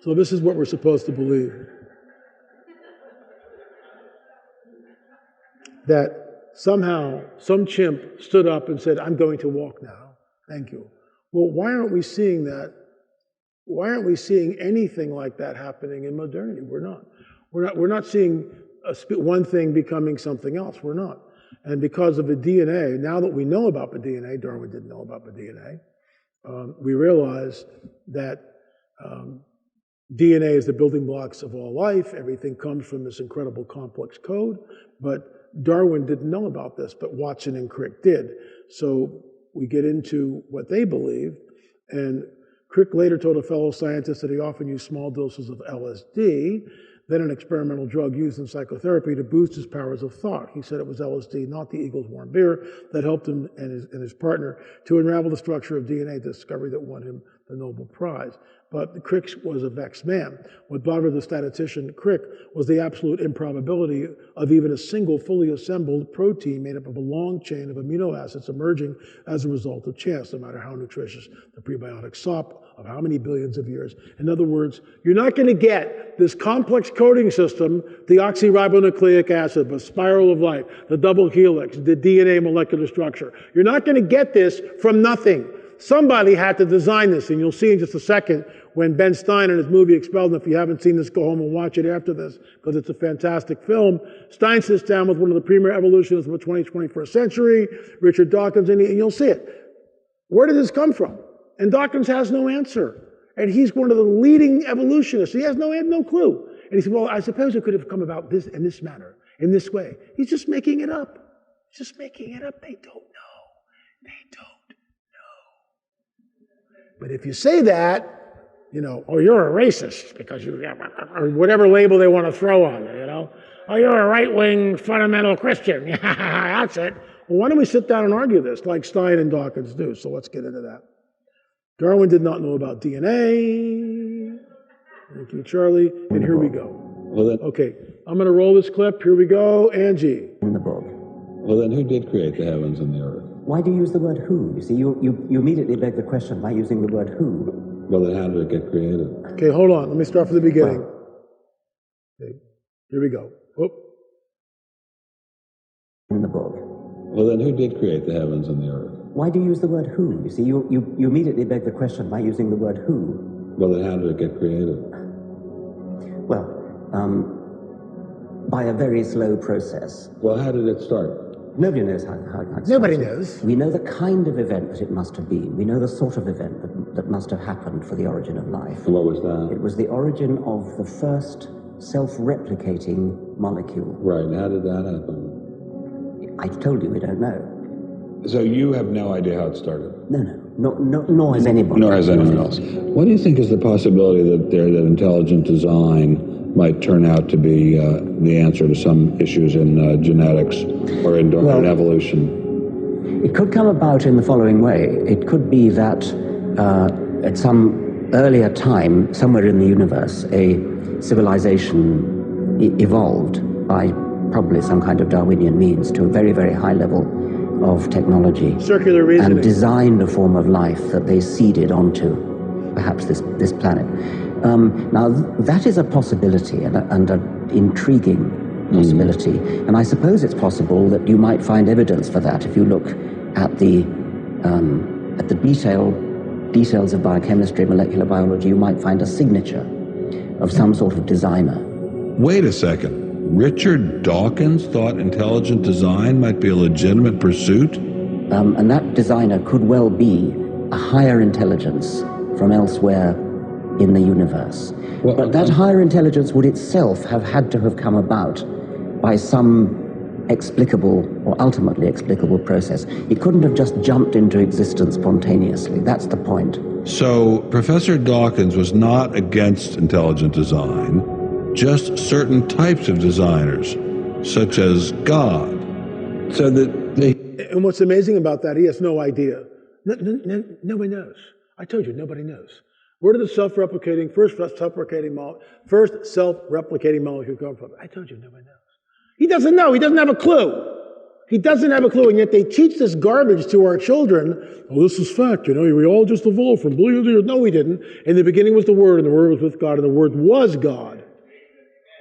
So this is what we're supposed to believe. That somehow some chimp stood up and said, I'm going to walk now. Thank you. Well, why aren't we seeing that? Why aren't we seeing anything like that happening in modernity? We're not. We're not seeing one thing becoming something else. We're not. And because of the DNA, now that we know about the DNA, Darwin didn't know about the DNA, we realize that DNA is the building blocks of all life. Everything comes from this incredible complex code. But Darwin didn't know about this, but Watson and Crick did. So we get into what they believed. And Crick later told a fellow scientist that he often used small doses of LSD, then an experimental drug used in psychotherapy to boost his powers of thought. He said it was LSD, not the Eagles warm beer, that helped him and his partner to unravel the structure of DNA, discovery that won him the Nobel Prize. But Crick was a vexed man. What bothered the statistician Crick was the absolute improbability of even a single fully assembled protein made up of a long chain of amino acids emerging as a result of chance, no matter how nutritious the prebiotic sop of how many billions of years. In other words, you're not going to get this complex coding system, the oxyribonucleic acid, the spiral of life, the double helix, the DNA molecular structure. You're not going to get this from nothing. Somebody had to design this, and you'll see in just a second when Ben Stein in his movie Expelled, and if you haven't seen this, go home and watch it after this, because it's a fantastic film. Stein sits down with one of the premier evolutionists of the 21st century, Richard Dawkins, and you'll see it. Where did this come from? And Dawkins has no answer. And he's one of the leading evolutionists. He has no clue. And he said, well, I suppose it could have come about this in this manner, in this way. He's just making it up. He's just making it up. They don't know. They don't. But if you say that, oh, you're a racist because you, or whatever label they want to throw on you, oh, you're a right-wing fundamental Christian. That's it. Well, why don't we sit down and argue this like Stein and Dawkins do? So let's get into that. Darwin did not know about DNA. Thank you, Charlie. And here we go. Okay, I'm going to roll this clip. Here we go. Angie. In the book. Well, then who did create the heavens and the earth? Why do you use the word who? You see, you immediately beg the question by using the word who. Well, then how did it get created? Okay, hold on. Let me start from the beginning. Okay, here we go. Whoop. In the book. Well, then who did create the heavens and the earth? Why do you use the word who? You see, you immediately beg the question by using the word who. Well, then how did it get created? Well, by a very slow process. Well, how did it start? Nobody knows how it started. Nobody knows. We know the kind of event that it must have been. We know the sort of event that must have happened for the origin of life. And what was that? It was the origin of the first self-replicating molecule. Right, and how did that happen? I told you we don't know. So you have no idea how it started? No, nor has anybody. Nor has anyone else. What do you think is the possibility that intelligent design might turn out to be the answer to some issues in genetics or in evolution? It could come about in the following way. It could be that at some earlier time, somewhere in the universe, a civilization evolved by probably some kind of Darwinian means to a very, very high level of technology. Circular reasoning. And designed a form of life that they seeded onto perhaps this planet. Now, that is a possibility and an intriguing possibility. And I suppose it's possible that you might find evidence for that if you look at the details of biochemistry, molecular biology. You might find a signature of some sort of designer. Wait a second. Richard Dawkins thought intelligent design might be a legitimate pursuit? And that designer could well be a higher intelligence from elsewhere in the universe. Well, but that higher intelligence would itself have had to have come about by some explicable or ultimately explicable process. It couldn't have just jumped into existence spontaneously. That's the point. So Professor Dawkins was not against intelligent design, just certain types of designers, such as God. So that they... And what's amazing about that, he has no idea. No one knows. I told you, nobody knows. Where did the first self-replicating molecule come from? I told you, nobody knows. He doesn't know. He doesn't have a clue. He doesn't have a clue, and yet they teach this garbage to our children. Oh, this is fact, we all just evolved from billions of years. No, we didn't. In the beginning was the Word, and the Word was with God, and the Word was God.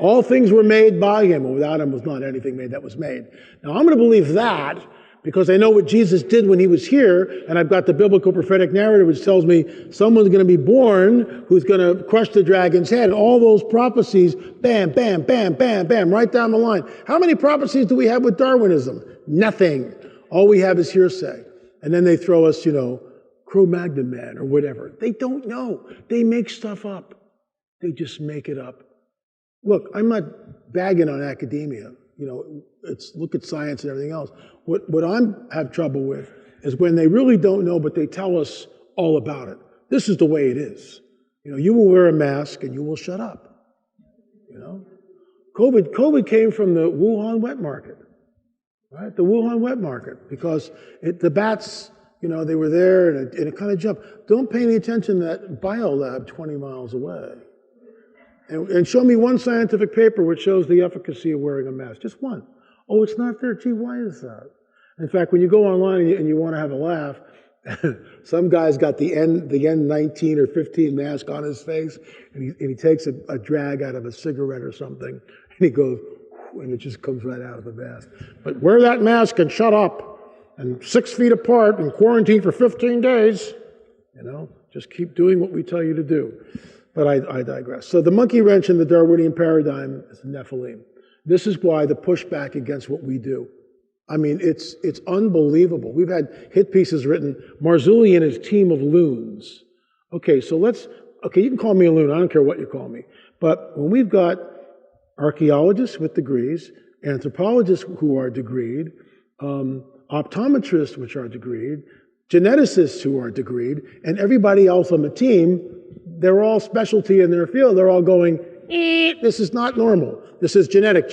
All things were made by Him, and without Him was not anything made that was made. Now, I'm going to believe that because I know what Jesus did when He was here, and I've got the biblical prophetic narrative which tells me someone's going to be born who's going to crush the dragon's head. And all those prophecies, bam, bam, bam, bam, bam, right down the line. How many prophecies do we have with Darwinism? Nothing. All we have is hearsay. And then they throw us, Cro-Magnon man or whatever. They don't know. They make stuff up. They just make it up. Look, I'm not bagging on academia. Look at science and everything else. What I have trouble with is when they really don't know, but they tell us all about it. This is the way it is. You will wear a mask and you will shut up. COVID came from the Wuhan wet market, right? The Wuhan wet market, because the bats, they were there and it kind of jumped. Don't pay any attention to that biolab 20 miles away. And show me one scientific paper which shows the efficacy of wearing a mask. Just one. Oh, it's not there. Gee, why is that? In fact, when you go online and you want to have a laugh, some guy's got the N19 or 15 mask on his face, and he takes a drag out of a cigarette or something, and he goes, and it just comes right out of the mask. But wear that mask and shut up, and 6 feet apart and quarantine for 15 days. Just keep doing what we tell you to do. But I digress. So the monkey wrench in the Darwinian paradigm is the Nephilim. This is why the pushback against what we do. I mean, it's unbelievable. We've had hit pieces written, Marzulli and his team of loons. Okay, you can call me a loon. I don't care what you call me. But when we've got archaeologists with degrees, anthropologists who are degreed, optometrists which are degreed, geneticists who are degreed, and everybody else on the team, they're all specialty in their field. They're all going, this is not normal. This is genetic. It's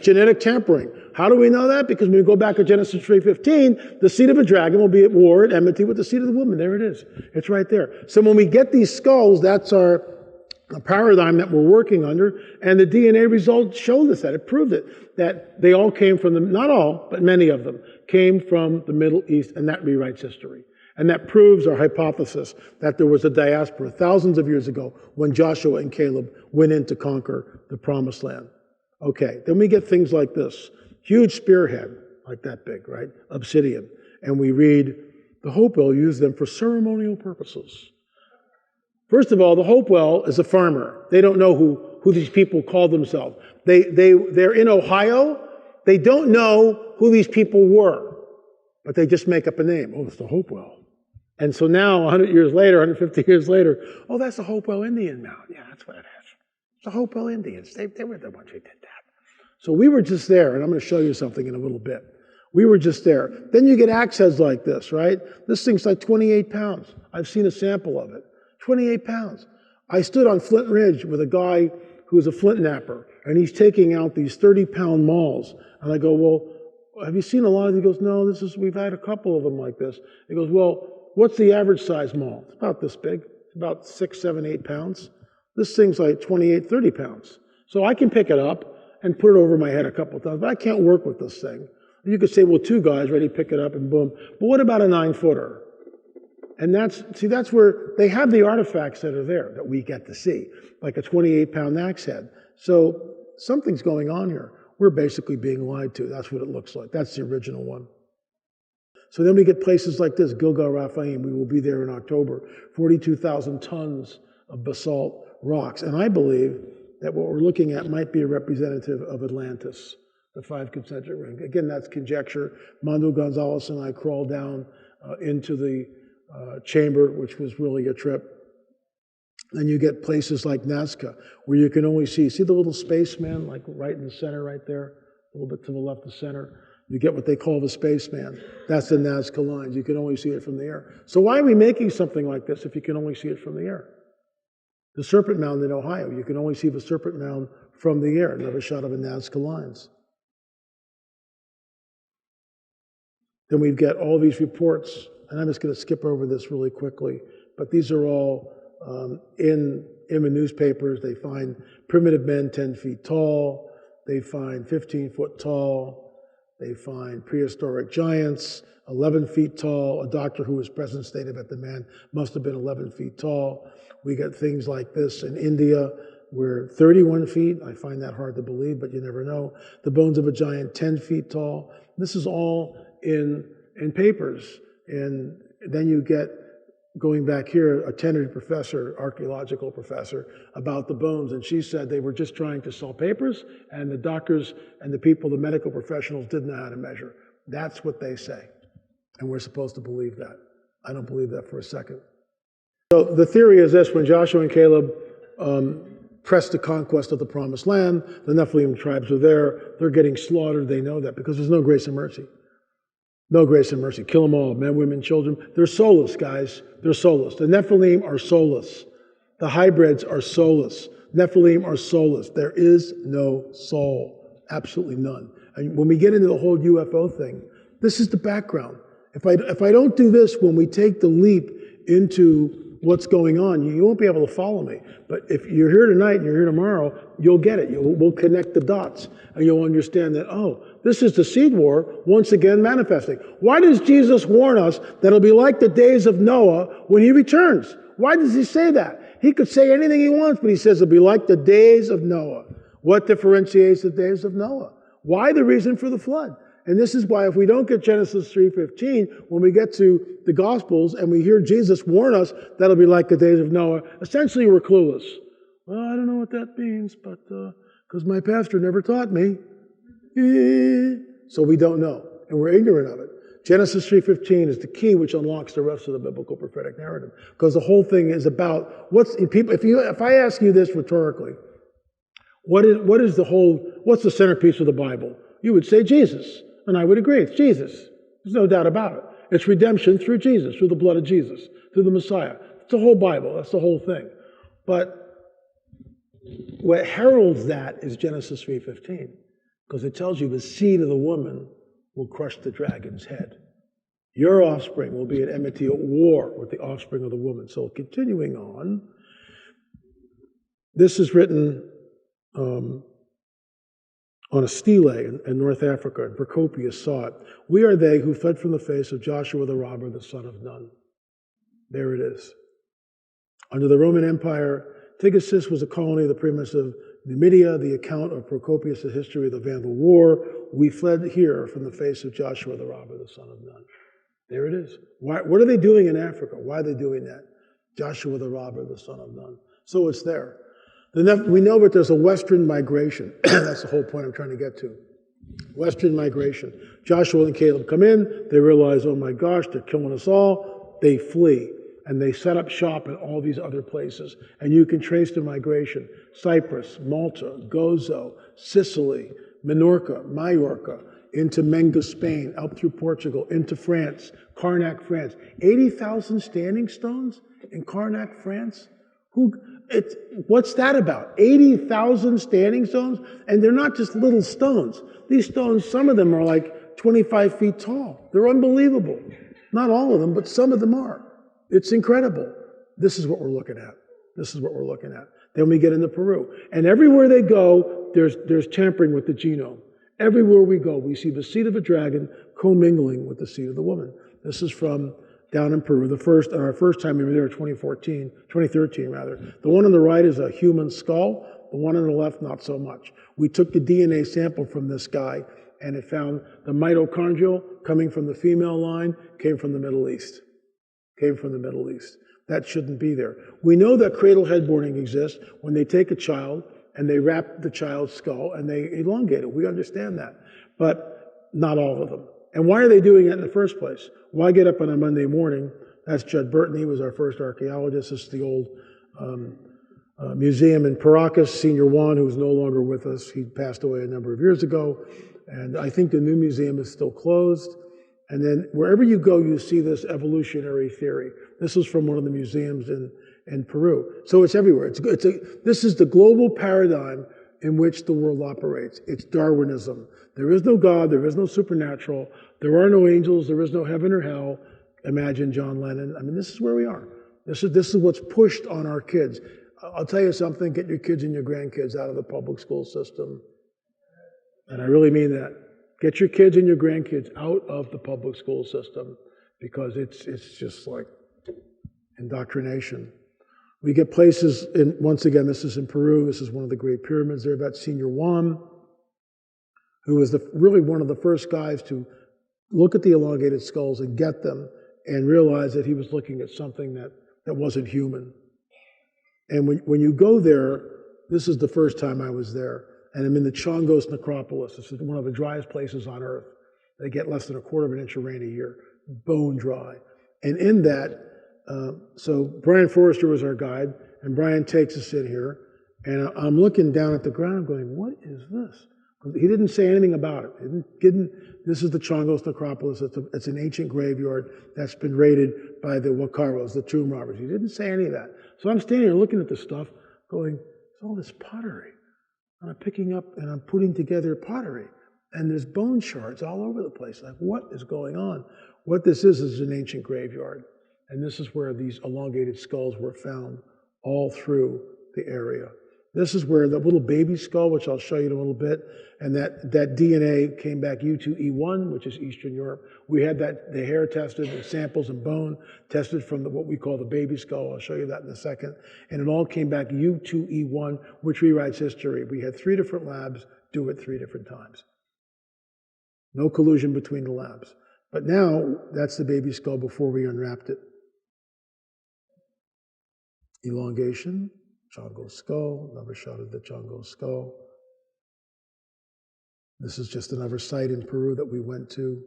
genetic tampering. How do we know that? Because when we go back to Genesis 3:15, the seed of a dragon will be at war at enmity with the seed of the woman. There it is. It's right there. So when we get these skulls, that's our paradigm that we're working under, and the DNA results showed us that. It proved it, that they all came from not all, but many of them, came from the Middle East, and that rewrites history. And that proves our hypothesis that there was a diaspora thousands of years ago when Joshua and Caleb went in to conquer the Promised Land. Okay, then we get things like this. Huge spearhead, like that big, right? Obsidian. And we read, the Hopewell used them for ceremonial purposes. First of all, the Hopewell is a farmer. They don't know who these people call themselves. They're in Ohio. They don't know who these people were, but they just make up a name. Oh, it's the Hopewell. And so now, 100 years later, 150 years later, oh, that's the Hopewell Indian Mound. Yeah, that's what it is. It's the Hopewell Indians. They were the ones who did that. So we were just there, and I'm going to show you something in a little bit. We were just there. Then you get axe heads like this, right? This thing's like 28 pounds. I've seen a sample of it. 28 pounds. I stood on Flint Ridge with a guy who's a flint napper, and he's taking out these 30-pound mauls. And I go, well, have you seen a lot of these? He goes, no, we've had a couple of them like this. He goes, well, what's the average size maul? It's about this big. It's about 6, 7, 8 pounds. This thing's like 28, 30 pounds. So I can pick it up and put it over my head a couple of times, but I can't work with this thing. You could say, well, 2 guys ready to pick it up and boom. But what about a 9-footer? And that's where they have the artifacts that are there that we get to see, like a 28-pound axe head. So something's going on here. We're basically being lied to. That's what it looks like. That's the original one. So then we get places like this, Gilgal Raphaim. We will be there in October. 42,000 tons of basalt rocks. And I believe that what we're looking at might be a representative of Atlantis, the 5 concentric ring. Again, that's conjecture. Mondo Gonzalez and I crawled down into the chamber, which was really a trip. Then you get places like Nazca, where you can only see the little spaceman, like right in the center right there, a little bit to the left of center. You get what they call the spaceman. That's the Nazca lines. You can only see it from the air. So why are we making something like this if you can only see it from the air? The Serpent Mound in Ohio, you can only see the Serpent Mound from the air, another shot of the Nazca lines. Then we get all these reports, and I'm just going to skip over this really quickly, but these are all in the newspapers. They find primitive men 10 feet tall. They find 15 foot tall. They find prehistoric giants 11 feet tall. A doctor who was present stated that the man must have been 11 feet tall. We get things like this in India, where 31 feet, I find that hard to believe, but you never know. The bones of a giant 10 feet tall. This is all in papers. And then you get, going back here, a tenured professor, archaeological professor, about the bones, and she said they were just trying to sell papers, and the doctors and the people, the medical professionals, didn't know how to measure. That's what they say, and we're supposed to believe that. I don't believe that for a second. So the theory is this: when Joshua and Caleb pressed the conquest of the Promised Land, the Nephilim tribes are there, they're getting slaughtered, they know that, because there's no grace and mercy. No grace and mercy. Kill them all, men, women, children. They're soulless, guys. They're soulless. The Nephilim are soulless. The hybrids are soulless. Nephilim are soulless. There is no soul. Absolutely none. And when we get into the whole UFO thing, this is the background. If I don't do this when we take the leap into what's going on, you won't be able to follow me. But if you're here tonight and you're here tomorrow, you'll get it. We'll connect the dots, and you'll understand that, oh, this is the seed war once again manifesting. Why does Jesus warn us that it'll be like the days of Noah when he returns? Why does he say that? He could say anything he wants, but he says it'll be like the days of Noah. What differentiates the days of Noah? Why the reason for the flood? And this is why if we don't get Genesis 3:15, when we get to the Gospels and we hear Jesus warn us that'll be like the days of Noah, essentially we're clueless. Well, I don't know what that means, but because my pastor never taught me. So we don't know, and we're ignorant of it. Genesis 3:15 is the key which unlocks the rest of the biblical prophetic narrative, because the whole thing is about if I ask you this rhetorically, what's the centerpiece of the Bible? You would say Jesus. And I would agree, it's Jesus. There's no doubt about it. It's redemption through Jesus, through the blood of Jesus, through the Messiah. It's the whole Bible, that's the whole thing. But what heralds that is Genesis 3:15, because it tells you the seed of the woman will crush the dragon's head. Your offspring will be at enmity, at war with the offspring of the woman. So continuing on, this is written on a stele in North Africa, and Procopius saw it. We are they who fled from the face of Joshua the robber, the son of Nun. There it is. Under the Roman Empire, Tigasis was a colony of the province of Numidia. The account of Procopius' history of the Vandal War. We fled here from the face of Joshua the robber, the son of Nun. There it is. What are they doing in Africa? Why are they doing that? Joshua the robber, the son of Nun. So it's there. We know that there's a Western migration. That's the whole point I'm trying to get to. Western migration. Joshua and Caleb come in. They realize, oh my gosh, they're killing us all. They flee. And they set up shop in all these other places. And you can trace the migration. Cyprus, Malta, Gozo, Sicily, Minorca, Majorca, into Menga, Spain, up through Portugal, into France, Carnac, France. 80,000 standing stones in Carnac, France? What's that about? 80,000 standing stones? And they're not just little stones. These stones, some of them are like 25 feet tall. They're unbelievable. Not all of them, but some of them are. It's incredible. This is what we're looking at. This is what we're looking at. Then we get into Peru. And everywhere they go, there's tampering with the genome. Everywhere we go, we see the seed of a dragon commingling with the seed of the woman. This is from down in Peru. Our first time we were there, 2013. The one on the right is a human skull. The one on the left, not so much. We took the DNA sample from this guy, and it found the mitochondrial coming from the female line came from the Middle East. That shouldn't be there. We know that cradle headboarding exists when they take a child and they wrap the child's skull and they elongate it. We understand that, but not all of them. And why are they doing it in the first place? Why get up on a Monday morning? That's Judd Burton. He was our first archaeologist. This is the old museum in Paracas. Senior Juan, who's no longer with us, he passed away a number of years ago. And I think the new museum is still closed. And then wherever you go, you see this evolutionary theory. This is from one of the museums in Peru. So it's everywhere. This is the global paradigm in which the world operates. It's Darwinism. There is no God, there is no supernatural, there are no angels, there is no heaven or hell. Imagine John Lennon. I mean, this is where we are. This is what's pushed on our kids. I'll tell you something, get your kids and your grandkids out of the public school system. And I really mean that. Get your kids and your grandkids out of the public school system, because it's just like indoctrination. We get places, once again, this is in Peru, this is one of the great pyramids there, that's Senior Juan, who was really one of the first guys to look at the elongated skulls and get them and realize that he was looking at something that wasn't human. And when you go there, this is the first time I was there, and I'm in the Chongos necropolis. This is one of the driest places on earth. They get less than 1/4 of an inch of rain a year, bone dry. And in that, so Brian Forrester was our guide, and Brian takes us in here, and I'm looking down at the ground going, what is this? He didn't say anything about it. This is the Chongos necropolis. It's an ancient graveyard that's been raided by the Wakaros, the tomb robbers. He didn't say any of that. So I'm standing here looking at this stuff going, it's all this pottery. And I'm picking up and I'm putting together pottery. And there's bone shards all over the place. Like, what is going on? What this is an ancient graveyard. And this is where these elongated skulls were found all through the area. This is where the little baby skull, which I'll show you in a little bit, and that DNA came back U2E1, which is Eastern Europe. We had the hair tested, the samples and bone tested from what we call the baby skull. I'll show you that in a second. And it all came back U2E1, which rewrites history. We had 3 different labs do it 3 different times. No collusion between the labs. But now, that's the baby skull before we unwrapped it. Elongation. Chongo skull, another shot of the Chongo skull. This is just another site in Peru that we went to.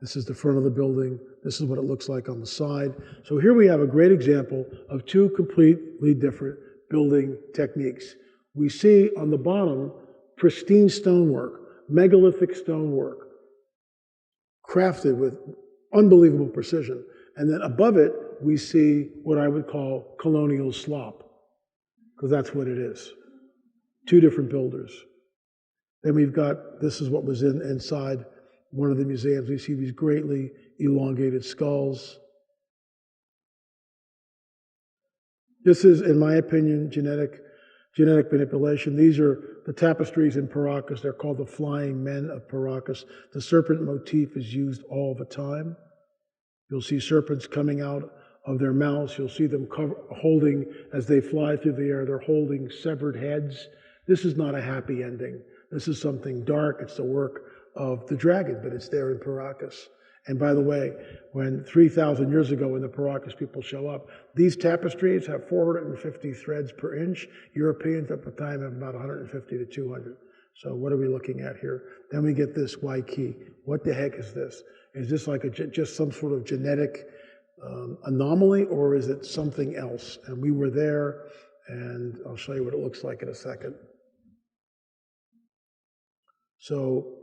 This is the front of the building. This is what it looks like on the side. So here we have a great example of 2 completely different building techniques. We see on the bottom pristine stonework, megalithic stonework, crafted with unbelievable precision. And then above it, we see what I would call colonial slop, because that's what it is. 2 different builders. Then we've got, this is what was inside one of the museums. We see these greatly elongated skulls. This is, in my opinion, genetic manipulation. These are the tapestries in Paracas. They're called the Flying Men of Paracas. The serpent motif is used all the time. You'll see serpents coming out of their mouths. You'll see them holding, as they fly through the air, they're holding severed heads. This is not a happy ending. This is something dark. It's the work of the dragon, but it's there in Paracas. And by the way, when 3,000 years ago, when the Paracas people show up, these tapestries have 450 threads per inch. Europeans at the time have about 150 to 200. So what are we looking at here? Then we get this Waikiki. What the heck is this? Is this like just some sort of genetic anomaly, or is it something else? And we were there, and I'll show you what it looks like in a second. So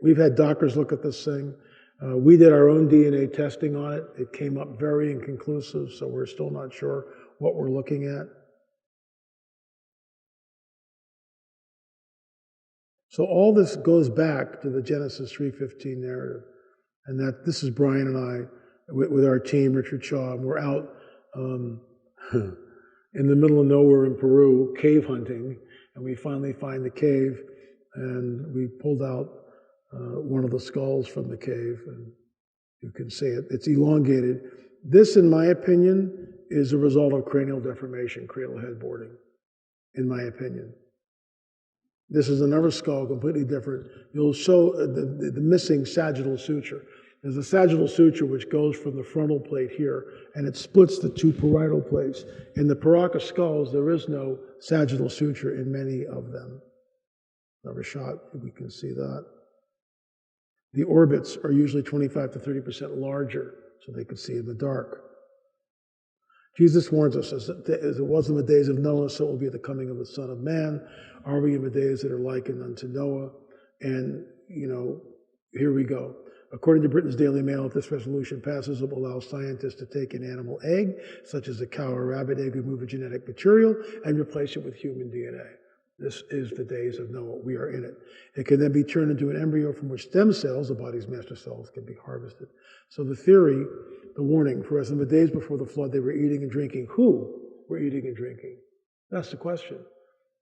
we've had doctors look at this thing. We did our own DNA testing on it. It came up very inconclusive, so we're still not sure what we're looking at. So all this goes back to the Genesis 3:15 narrative. And that this is Brian and I with our team, Richard Shaw, and we're out in the middle of nowhere in Peru, cave hunting, and we finally find the cave, and we pulled out one of the skulls from the cave, and you can see it. It's elongated. This, in my opinion, is a result of cranial deformation, cranial headboarding, in my opinion. This is another skull, completely different. You'll show the missing sagittal suture. There's a sagittal suture which goes from the frontal plate here, and it splits the 2 parietal plates. In the Paracas skulls, there is no sagittal suture in many of them. Another shot, we can see that. The orbits are usually 25 to 30% larger, so they could see in the dark. Jesus warns us, as it was in the days of Noah, so it will be at the coming of the Son of Man. Are we in the days that are likened unto Noah? And, here we go. According to Britain's Daily Mail, if this resolution passes, it will allow scientists to take an animal egg, such as a cow or rabbit egg, remove a genetic material, and replace it with human DNA. This is the days of Noah. We are in it. It can then be turned into an embryo from which stem cells, the body's master cells, can be harvested. So the theory, the warning for us, in the days before the flood, they were eating and drinking. Who were eating and drinking? That's the question.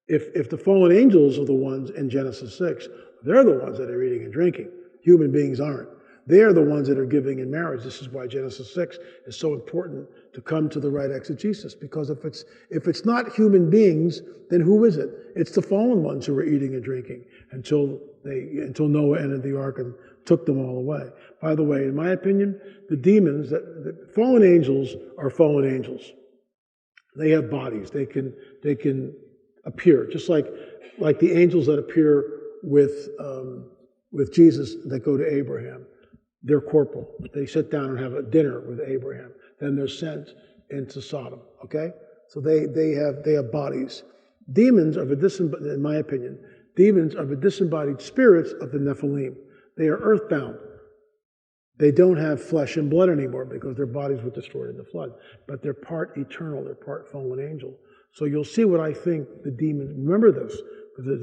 If the fallen angels are the ones in Genesis 6, they're the ones that are eating and drinking. Human beings aren't. They are the ones that are giving in marriage. This is why Genesis 6 is so important to come to the right exegesis, because if it's not human beings, then who is it? It's the fallen ones who are eating and drinking until Noah entered the ark and took them all away. By the way, in my opinion, the demons, the fallen angels are fallen angels. They have bodies. They can appear, just like the angels that appear with Jesus that go to Abraham. They're corporal. They sit down and have a dinner with Abraham. Then they're sent into Sodom. Okay, so they have bodies. Demons are in my opinion, demons are the disembodied spirits of the Nephilim. They are earthbound. They don't have flesh and blood anymore because their bodies were destroyed in the flood. But they're part eternal. They're part fallen angel. So you'll see what I think the demons. Remember this, because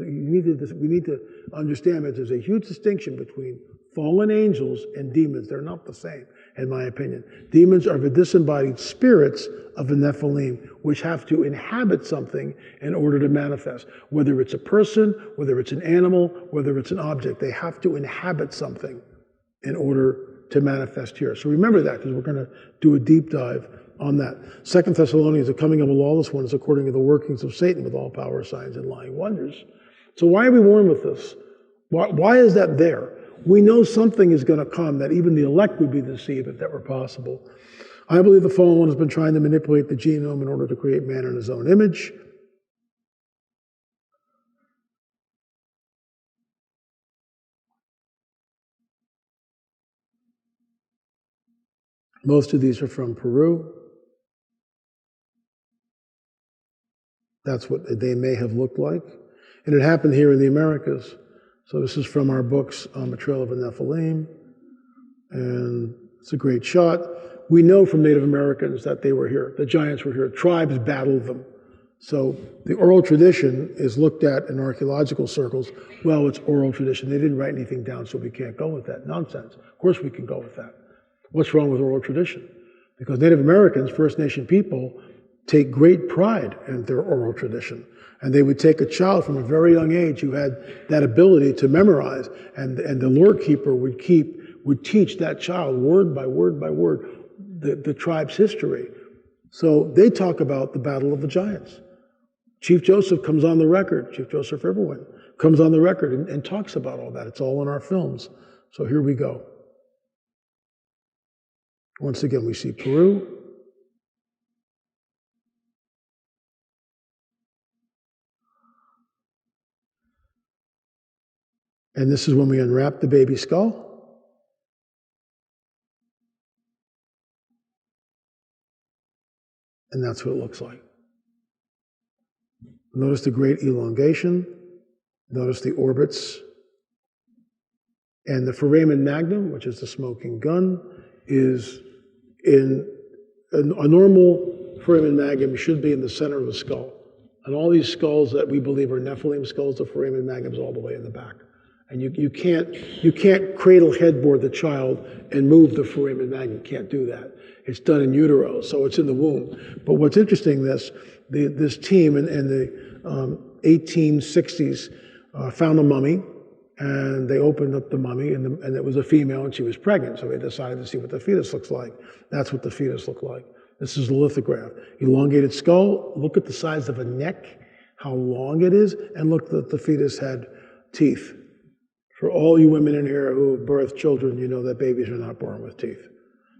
we need to understand that there's a huge distinction between fallen angels and demons. They're not the same, in my opinion. Demons are the disembodied spirits of the Nephilim, which have to inhabit something in order to manifest. Whether it's a person, whether it's an animal, whether it's an object, they have to inhabit something in order to manifest here. So remember that, because we're going to do a deep dive on that. 2 Thessalonians, the coming of a lawless one is according to the workings of Satan with all power, signs, and lying wonders. So why are we warned with this? Why is that there? We know something is going to come, that even the elect would be deceived if that were possible. I believe the fallen one has been trying to manipulate the genome in order to create man in his own image. Most of these are from Peru. That's what they may have looked like. And it happened here in the Americas. So this is from our books on the Trail of the Nephilim. And it's a great shot. We know from Native Americans that they were here. The giants were here. Tribes battled them. So the oral tradition is looked at in archaeological circles. Well, it's oral tradition. They didn't write anything down, so we can't go with that. Nonsense. Of course we can go with that. What's wrong with oral tradition? Because Native Americans, First Nation people, take great pride in their oral tradition. And they would take a child from a very young age who had that ability to memorize, and the Lord Keeper would teach that child word by word by word the tribe's history. So they talk about the Battle of the Giants. Chief Joseph comes on the record, Chief Joseph Riverwind comes on the record and talks about all that. It's all in our films. So here we go. Once again, we see Peru. And this is when we unwrap the baby skull. And that's what it looks like. Notice the great elongation. Notice the orbits. And the foramen magnum, which is the smoking gun, is in a normal foramen magnum should be in the center of the skull. And all these skulls that we believe are Nephilim skulls, the foramen magnum is all the way in the back. And you can't cradle headboard the child and move the foramen magnum. You can't do that. It's done in utero, so it's in the womb. But what's interesting, this team in the 1860s found a mummy, and they opened up the mummy, and it was a female, and she was pregnant. So they decided to see what the fetus looks like. That's what the fetus looked like. This is the lithograph. Elongated skull. Look at the size of a neck, how long it is, and look that the fetus had teeth. For all you women in here who have birthed children, you know that babies are not born with teeth.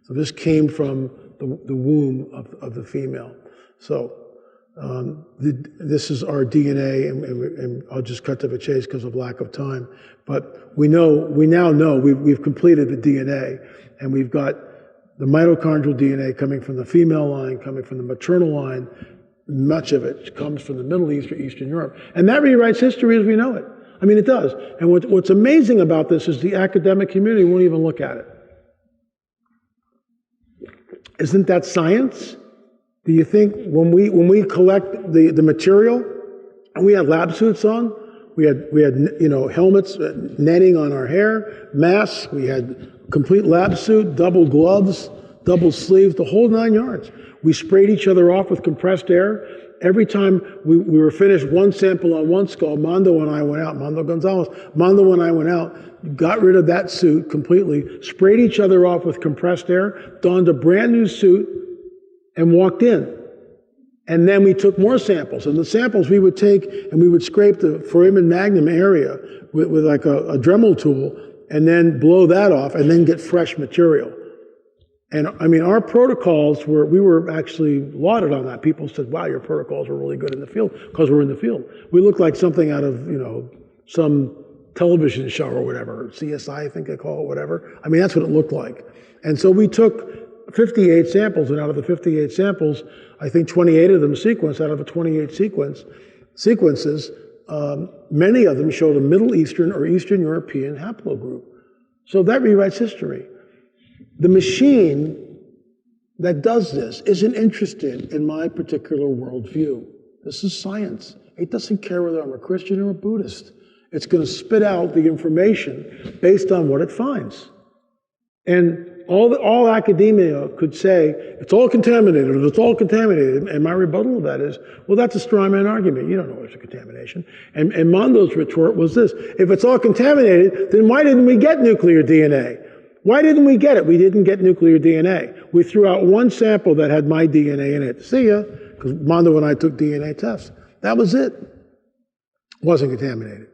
So this came from the womb of the female. So this is our DNA, and I'll just cut to the chase because of lack of time. But we now know we've completed the DNA, and we've got the mitochondrial DNA coming from the female line, coming from the maternal line. Much of it comes from the Middle East or Eastern Europe, and that rewrites history as we know it. I mean, it does. And what's amazing about this is the academic community won't even look at it. Isn't that science? Do you think when we collect the material And we had lab suits on. We had helmets, netting on our hair, masks. We had complete lab suit, double gloves, double sleeves, the whole 9 yards. We sprayed each other off with compressed air. Every time we were finished one sample on one skull, Mondo and I went out, Mondo Gonzalez, Mondo and I went out, got rid of that suit completely, sprayed each other off with compressed air, donned a brand new suit, and walked in. And then we took more samples. And the samples we would take and we would scrape the foramen magnum area with like a Dremel tool and then blow that off and then get fresh material. And I mean, our protocols we were actually lauded on that. People said, wow, your protocols are really good in the field, because we're in the field. We looked like something out of, some television show or whatever, CSI, I think they call it, whatever. I mean, that's what it looked like. And so we took 58 samples, and out of the 58 samples, I think 28 of them sequenced. Out of the 28 sequences, many of them showed a Middle Eastern or Eastern European haplogroup. So that rewrites history. The machine that does this isn't interested in my particular worldview. This is science. It doesn't care whether I'm a Christian or a Buddhist. It's going to spit out the information based on what it finds. And all academia could say, it's all contaminated, or it's all contaminated. And my rebuttal to that is, well, that's a straw man argument. You don't know there's a contamination. And Mondo's retort was this: if it's all contaminated, then why didn't we get nuclear DNA? Why didn't we get it? We didn't get nuclear DNA. We threw out one sample that had my DNA in it. See ya, because Mondo and I took DNA tests. That was it. Wasn't contaminated.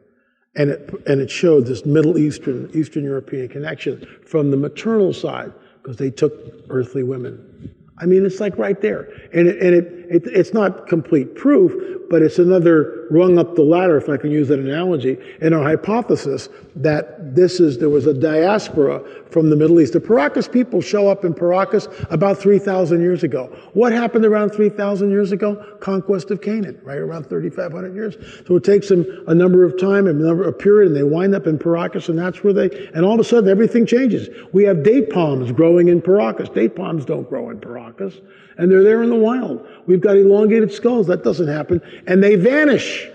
And it showed this Middle Eastern European connection from the maternal side, because they took earthly women. I mean, it's like right there. And it's not complete proof, but it's another rung up the ladder, if I can use that analogy, in our hypothesis that there was a diaspora from the Middle East. The Paracas people show up in Paracas about 3,000 years ago. What happened around 3,000 years ago? Conquest of Canaan, right around 3,500 years. So it takes them a number of time, a period, and they wind up in Paracas, and that's where and all of a sudden everything changes. We have date palms growing in Paracas. Date palms don't grow in Paracas, and they're there in the wild. We've got elongated skulls. That doesn't happen. And they vanish.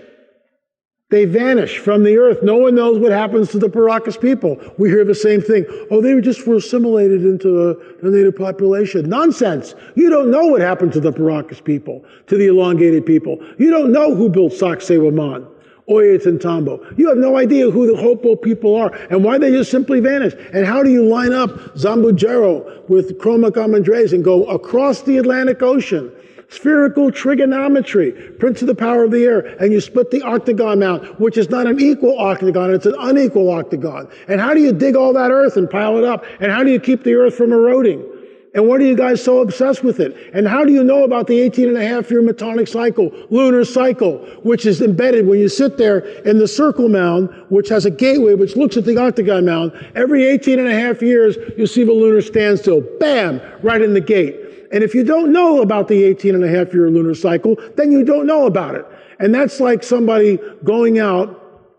They vanish from the earth. No one knows what happens to the Paracas people. We hear the same thing. Oh, they were assimilated into the native population. Nonsense. You don't know what happened to the Paracas people, to the elongated people. You don't know who built Sacsayhuaman, Ollantaytambo. You have no idea who the Hopo people are and why they just simply vanished. And how do you line up Zambujero with Chroma Camandres and go across the Atlantic Ocean? Spherical trigonometry, prince of the power of the air, and you split the octagon out, which is not an equal octagon, it's an unequal octagon. And how do you dig all that earth and pile it up? And how do you keep the earth from eroding? And what are you guys so obsessed with it? And how do you know about the 18.5-year metonic cycle, lunar cycle, which is embedded when you sit there in the circle mound, which has a gateway which looks at the octagon mound? Every 18.5 years, you see the lunar standstill, bam, right in the gate. And if you don't know about the 18.5-year lunar cycle, then you don't know about it. And that's like somebody going out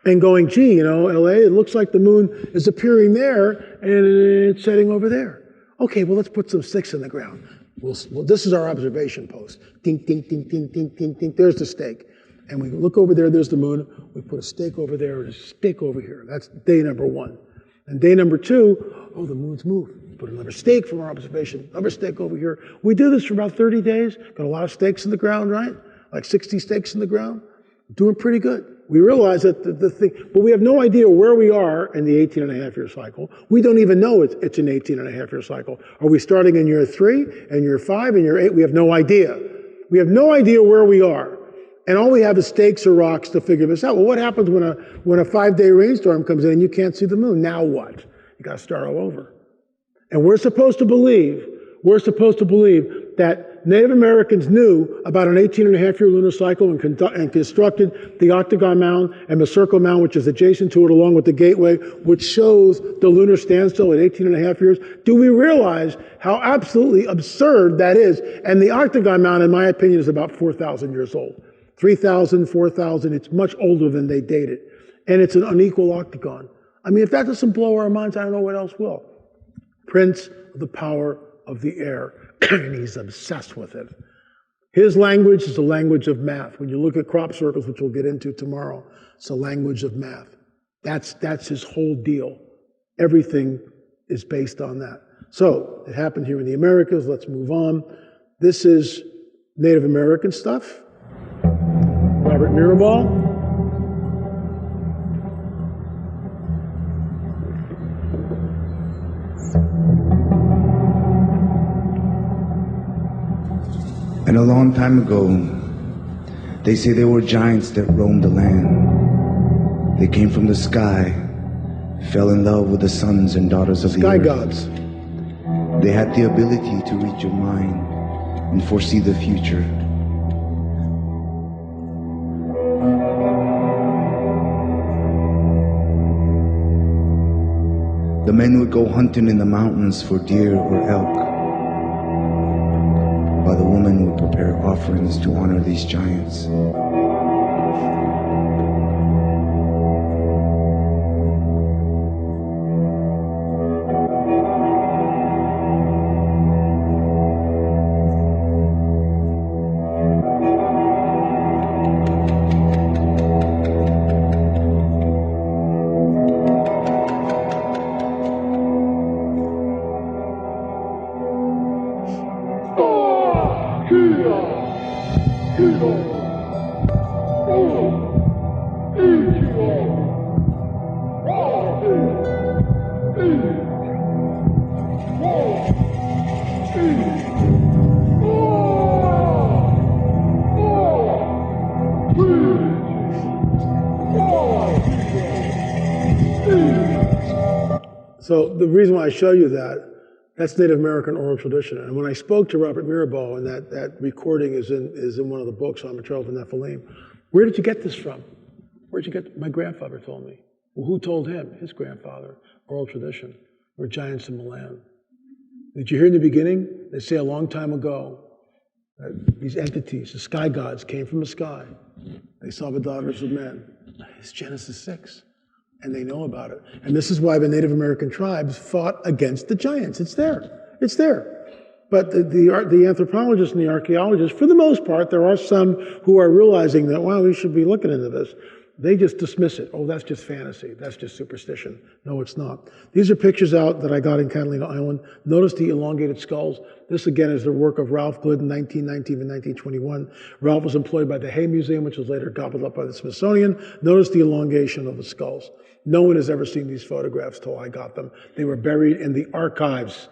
and going, gee, LA, it looks like the moon is appearing there and it's setting over there. Okay, well, let's put some sticks in the ground. Well, this is our observation post. Ding, ding, ding, ding, ding, ding, ding. There's the stake. And we look over there, there's the moon. We put a stake over there and a stake over here. That's day number 1. And day number 2, oh, the moon's moved. Put another stake from our observation, another stake over here. We do this for about 30 days. Got a lot of stakes in the ground, right? Like 60 stakes in the ground. Doing pretty good. We realize that the thing, but we have no idea where we are in the 18.5-year cycle. We don't even know it's an 18.5-year cycle. Are we starting in year 3, and year 5, and year 8? We have no idea. We have no idea where we are. And all we have is stakes or rocks to figure this out. Well, what happens when a 5-day rainstorm comes in and you can't see the moon? Now what? You got to start all over. And we're supposed to believe that Native Americans knew about an 18.5-year lunar cycle and constructed the octagon mound and the circle mound, which is adjacent to it, along with the gateway, which shows the lunar standstill at 18.5 years. Do we realize how absolutely absurd that is? And the octagon mound, in my opinion, is about 4,000 years old. 3,000, 4,000, it's much older than they date it. And it's an unequal octagon. I mean, if that doesn't blow our minds, I don't know what else will. Prince of the power of the air, and he's obsessed with it. His language is the language of math. When you look at crop circles, which we'll get into tomorrow, it's the language of math. That's his whole deal. Everything is based on that. So it happened here in the Americas. Let's move on. This is Native American stuff. Robert Mirabal. And a long time ago, they say there were giants that roamed the land. They came from the sky, fell in love with the sons and daughters of the Sky earth. gods. They had the ability to read your mind and foresee the future. The men would go hunting in the mountains for deer or elk, while the woman would prepare offerings to honor these giants. So the reason why I show you that's Native American oral tradition. And when I spoke to Robert Mirabal, and that recording is in one of the books on Betrothal and Nephilim, where did you get this from? Where'd you get? My grandfather told me. Well, who told him? His grandfather. Oral tradition. There were giants in the land. Did you hear in the beginning? They say a long time ago, these entities, the sky gods, came from the sky. They saw the daughters of men. It's Genesis 6. And they know about it. And this is why the Native American tribes fought against the giants. It's there. It's there. But the anthropologists and the archaeologists, for the most part, there are some who are realizing that, wow, we should be looking into this. They just dismiss it. Oh, that's just fantasy. That's just superstition. No, it's not. These are pictures out that I got in Catalina Island. Notice the elongated skulls. This, again, is the work of Ralph Glidden, 1919 and 1921. Ralph was employed by the Hay Museum, which was later gobbled up by the Smithsonian. Notice the elongation of the skulls. No one has ever seen these photographs till I got them. They were buried in the archives.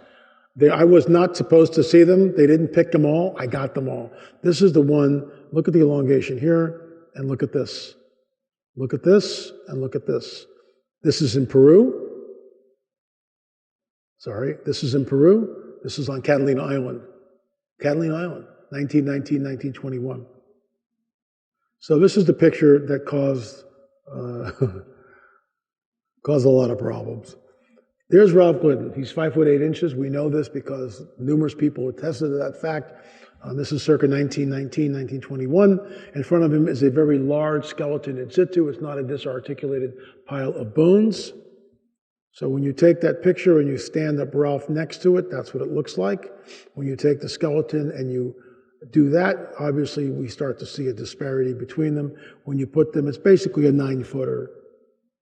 I was not supposed to see them. They didn't pick them all. I got them all. This is the one. Look at the elongation here, and look at this. Look at this, and look at this. This is in Peru. Sorry, this is in Peru. This is on Catalina Island. Catalina Island, 1919, 1921. So this is the picture that caused a lot of problems. There's Ralph Glidden. He's 5'8". We know this because numerous people attested to that fact. This is circa 1919, 1921. In front of him is a very large skeleton in situ. It's not a disarticulated pile of bones. So when you take that picture and you stand up Ralph next to it, that's what it looks like. When you take the skeleton and you do that, obviously we start to see a disparity between them. When you put them, it's basically a 9-footer.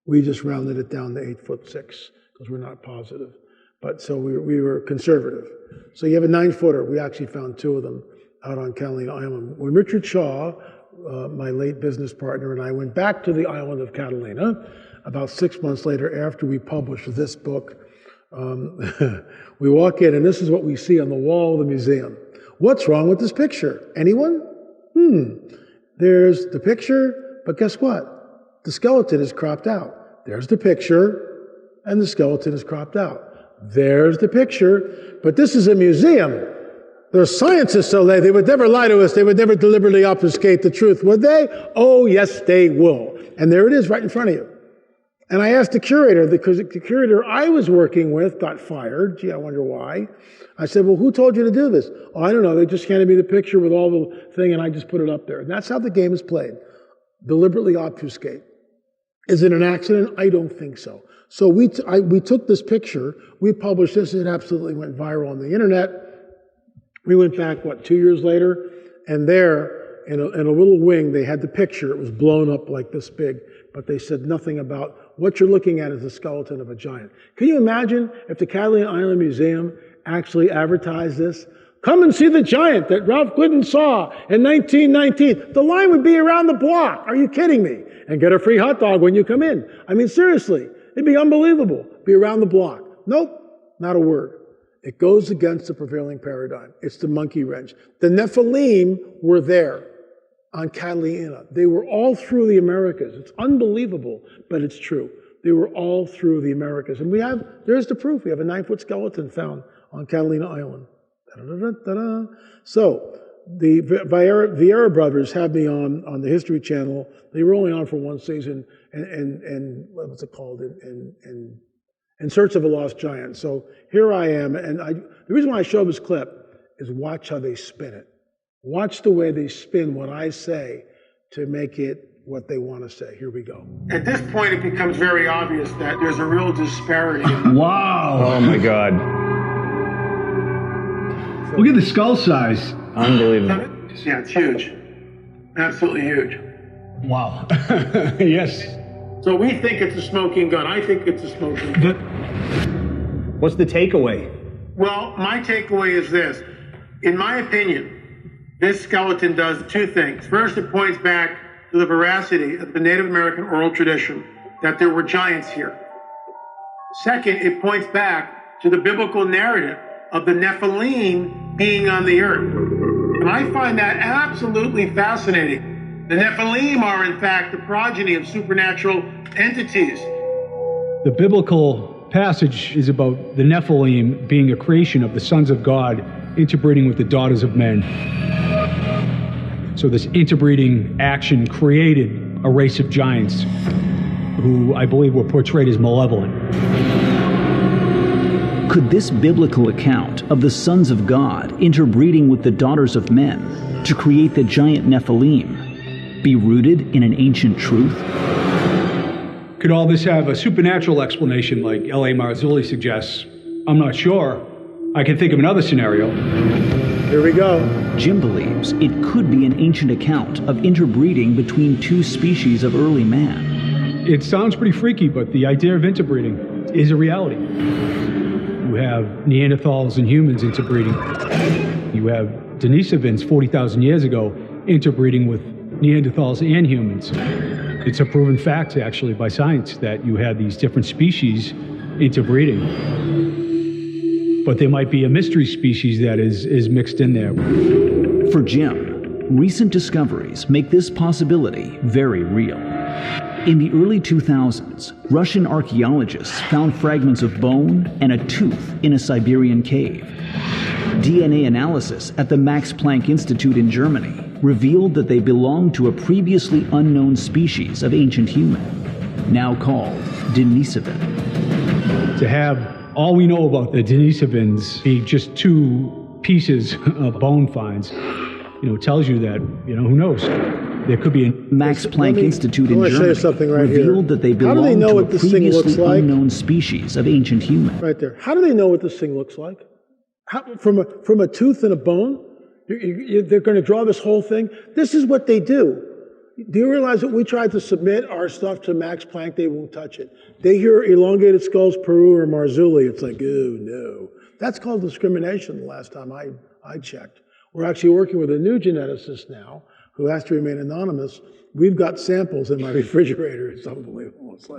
We just rounded it down to 8'6" because we're not positive. But so we were conservative. So you have a 9-footer. We actually found 2 of them out on Catalina Island. When Richard Shaw, my late business partner, and I went back to the island of Catalina, about 6 months later after we published this book, we walk in and this is what we see on the wall of the museum. What's wrong with this picture? Anyone? There's the picture, but guess what? The skeleton is cropped out. There's the picture, and the skeleton is cropped out. There's the picture, but this is a museum. There's scientists, so they would never lie to us. They would never deliberately obfuscate the truth, would they? Oh, yes, they will. And there it is right in front of you. And I asked the curator, because the curator I was working with got fired. Gee, I wonder why. I said, well, who told you to do this? Oh, I don't know. They just handed me the picture with all the thing, and I just put it up there. And that's how the game is played. Deliberately obfuscate. Is it an accident? I don't think so. So we took this picture, we published this, it absolutely went viral on the internet. We went back, 2 years later, And there, in a little wing, they had the picture. It was blown up like this big, but they said nothing about what you're looking at is the skeleton of a giant. Can you imagine if the Catalina Island Museum actually advertised this? Come and see the giant that Ralph Glidden saw in 1919. The line would be around the block. Are you kidding me? And get a free hot dog when you come in. I mean, seriously, it'd be unbelievable. Be around the block. Nope, not a word. It goes against the prevailing paradigm. It's the monkey wrench. The Nephilim were there on Catalina. They were all through the Americas. It's unbelievable, but it's true. They were all through the Americas. And there's the proof. We have a 9-foot skeleton found on Catalina Island. Da-da-da-da-da. So, the Vieira brothers had me on the History Channel. They were only on for one season, and what was it called? In Search of a Lost Giant. So here I am, and the reason why I show this clip is watch how they spin it. Watch the way they spin what I say to make it what they want to say. Here we go. At this point, it becomes very obvious that there's a real disparity. Wow. Oh my God. Look at the skull size. Unbelievable. Yeah, it's huge. Absolutely huge. Wow. Yes. So we think it's a smoking gun. I think it's a smoking gun. What's the takeaway? Well, my takeaway is this. In my opinion, this skeleton does two things. First, it points back to the veracity of the Native American oral tradition that there were giants here. Second, it points back to the biblical narrative of the Nephilim being on the earth. And I find that absolutely fascinating. The Nephilim are, in fact, the progeny of supernatural entities. The biblical passage is about the Nephilim being a creation of the sons of God interbreeding with the daughters of men. So this interbreeding action created a race of giants who I believe were portrayed as malevolent. Could this biblical account of the sons of God interbreeding with the daughters of men to create the giant Nephilim be rooted in an ancient truth? Could all this have a supernatural explanation like L.A. Marzulli suggests? I'm not sure. I can think of another scenario. Here we go. Jim believes it could be an ancient account of interbreeding between two species of early man. It sounds pretty freaky, but the idea of interbreeding is a reality. You have Neanderthals and humans interbreeding. You have Denisovans 40,000 years ago interbreeding with Neanderthals and humans. It's a proven fact, actually, by science that you had these different species interbreeding. But there might be a mystery species that is mixed in there. For Jim, recent discoveries make this possibility very real. In the early 2000s, Russian archaeologists found fragments of bone and a tooth in a Siberian cave. DNA analysis at the Max Planck Institute in Germany revealed that they belonged to a previously unknown species of ancient human, now called Denisovan. To have all we know about the Denisovans be just two pieces of bone finds, tells you that, who knows? There could be a Max Planck Institute in Germany revealed that they belong to a previously unknown species of ancient human. Right there. How do they know what this thing looks like? From a tooth and a bone? They're going to draw this whole thing? This is what they do. Do you realize that we tried to submit our stuff to Max Planck? They won't touch it. They hear elongated skulls, Peru, or Marzulli. It's like, oh, no. That's called discrimination the last time I checked. We're actually working with a new geneticist now who has to remain anonymous. We've got samples in my refrigerator. It's unbelievable. It's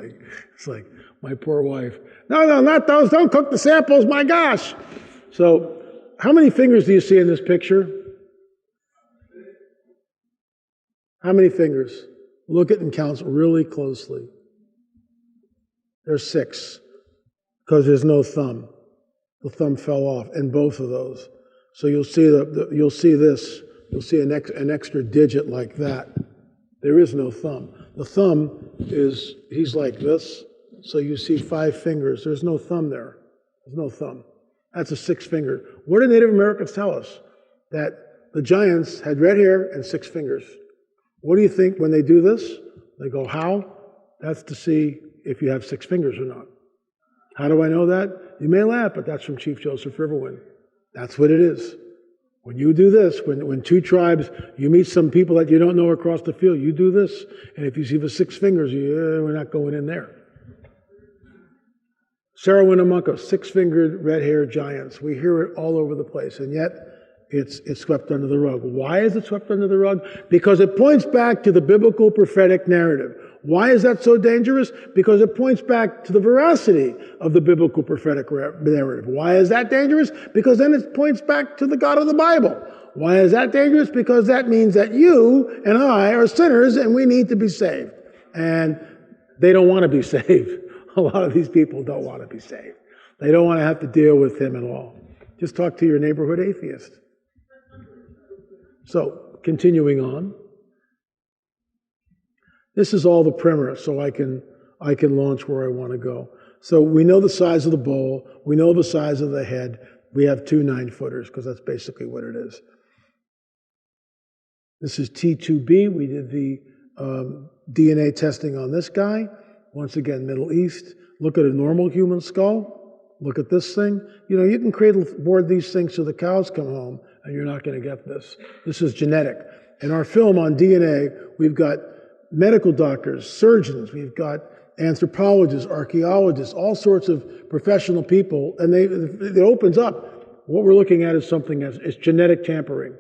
like my poor wife. No, not those. Don't cook the samples. My gosh. So how many fingers do you see in this picture? How many fingers? Look at and count really closely. There's 6, because there's no thumb. The thumb fell off in both of those. So you'll see you'll see this. You'll see an extra digit like that. There is no thumb. The thumb he's like this. So you see 5 fingers. There's no thumb there. There's no thumb. That's a 6th finger. What did Native Americans tell us? That the giants had red hair and 6 fingers. What do you think when they do this? They go, how? That's to see if you have 6 fingers or not. How do I know that? You may laugh, but that's from Chief Joseph Riverwind. That's what it is. When you do this, when two tribes, you meet some people that you don't know across the field, you do this, and if you see the 6 fingers, we're not going in there. Sarah Winnemucca, 6-fingered, red-haired giants. We hear it all over the place, and yet it's swept under the rug. Why is it swept under the rug? Because it points back to the biblical prophetic narrative. Why is that so dangerous? Because it points back to the veracity of the biblical prophetic narrative. Why is that dangerous? Because then it points back to the God of the Bible. Why is that dangerous? Because that means that you and I are sinners and we need to be saved. And they don't want to be saved. A lot of these people don't want to be saved. They don't want to have to deal with him at all. Just talk to your neighborhood atheist. So, continuing on. This is all the primer, so I can launch where I want to go. So we know the size of the bowl. We know the size of the head. We have 2 9-footers, because that's basically what it is. This is T2B. We did the DNA testing on this guy. Once again, Middle East. Look at a normal human skull. Look at this thing. You know, you can cradle board these things so the cows come home, and you're not going to get this. This is genetic. In our film on DNA, we've got medical doctors, surgeons, we've got anthropologists, archaeologists, all sorts of professional people, and it opens up. What we're looking at is something as genetic tampering.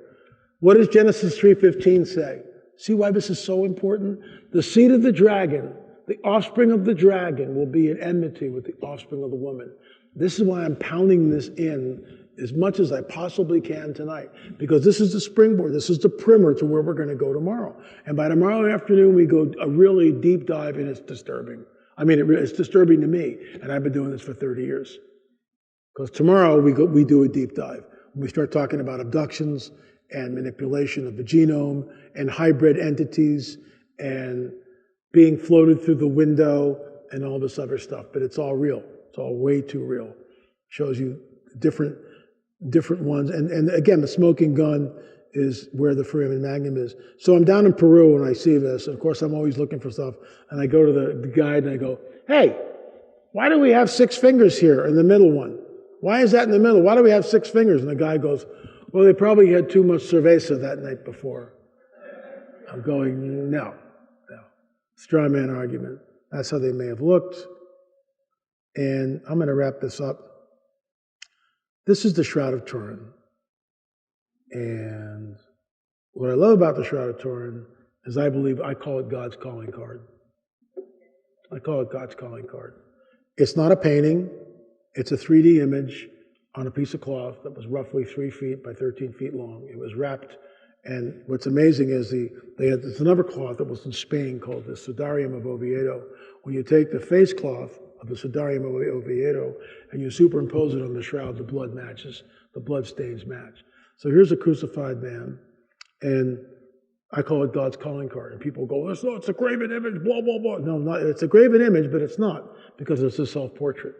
What does Genesis 3:15 say? See why this is so important? The seed of the dragon, the offspring of the dragon, will be in enmity with the offspring of the woman. This is why I'm pounding this in as much as I possibly can tonight, because this is the springboard, this is the primer to where we're going to go tomorrow. And by tomorrow afternoon, we go a really deep dive, and it's disturbing. I mean, it's disturbing to me, and I've been doing this for 30 years. Because tomorrow, we do a deep dive. We start talking about abductions and manipulation of the genome and hybrid entities and being floated through the window and all this other stuff. But it's all real. It's all way too real. Shows you different ones. And again, the smoking gun is where the Foramen Magnum is. So I'm down in Peru and I see this. And of course, I'm always looking for stuff. And I go to the guide and I go, hey, why do we have 6 fingers here in the middle one? Why is that in the middle? Why do we have 6 fingers? And the guy goes, well, they probably had too much cerveza that night before. I'm going, no. Straw man argument. That's how they may have looked. And I'm going to wrap this up. This is the Shroud of Turin. And what I love about the Shroud of Turin is I call it God's calling card. I call it God's calling card. It's not a painting. It's a 3D image on a piece of cloth that was roughly 3 feet by 13 feet long. It was wrapped. And what's amazing is there's another cloth that was in Spain called the Sudarium of Oviedo. When you take the face cloth of the Sudarium of Oviedo and you superimpose it on the shroud, the blood matches, the blood stains match. So here's a crucified man, and I call it God's calling card. And people go, it's a graven image, blah, blah, blah. No, it's a graven image, but it's not, because it's a self-portrait.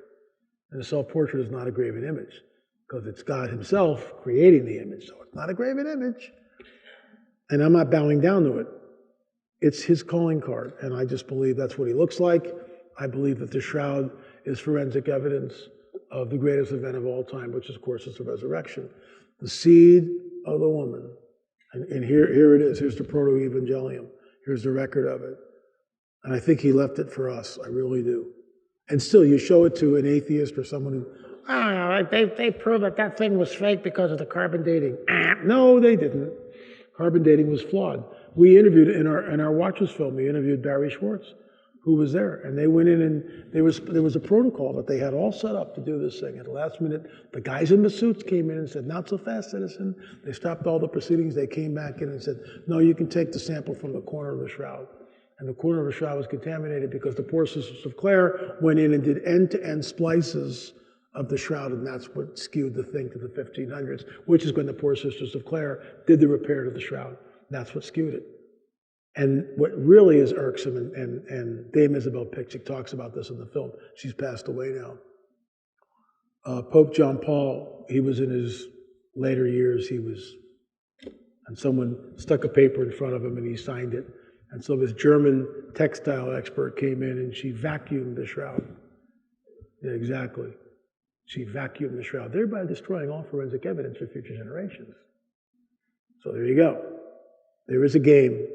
And a self-portrait is not a graven image, because it's God himself creating the image. So it's not a graven image. And I'm not bowing down to it. It's his calling card, and I just believe that's what he looks like. I believe that the shroud is forensic evidence of the greatest event of all time, which of course is the resurrection. The seed of the woman. And here it is. Here's the proto-evangelium. Here's the record of it. And I think he left it for us. I really do. And still, you show it to an atheist or someone who, they prove that thing was fake because of the carbon dating. No, they didn't. Carbon dating was flawed. We interviewed, in our Watchers film, we interviewed Barry Schwartz, who was there. And they went in and there was a protocol that they had all set up to do this thing. At the last minute, the guys in the suits came in and said, not so fast, citizen. They stopped all the proceedings. They came back in and said, no, you can take the sample from the corner of the shroud. And the corner of the shroud was contaminated because the Poor Sisters of Clare went in and did end-to-end splices of the shroud, and that's what skewed the thing to the 1500s, which is when the Poor Sisters of Clare did the repair to the shroud. That's what skewed it. And what really is irksome, and Dame Isabel Pixick talks about this in the film, she's passed away now. Pope John Paul, he was in his later years, and someone stuck a paper in front of him and he signed it. And so this German textile expert came in and she vacuumed the shroud. Yeah, exactly. She vacuumed the shroud, thereby destroying all forensic evidence for future generations. So there you go. There is a game.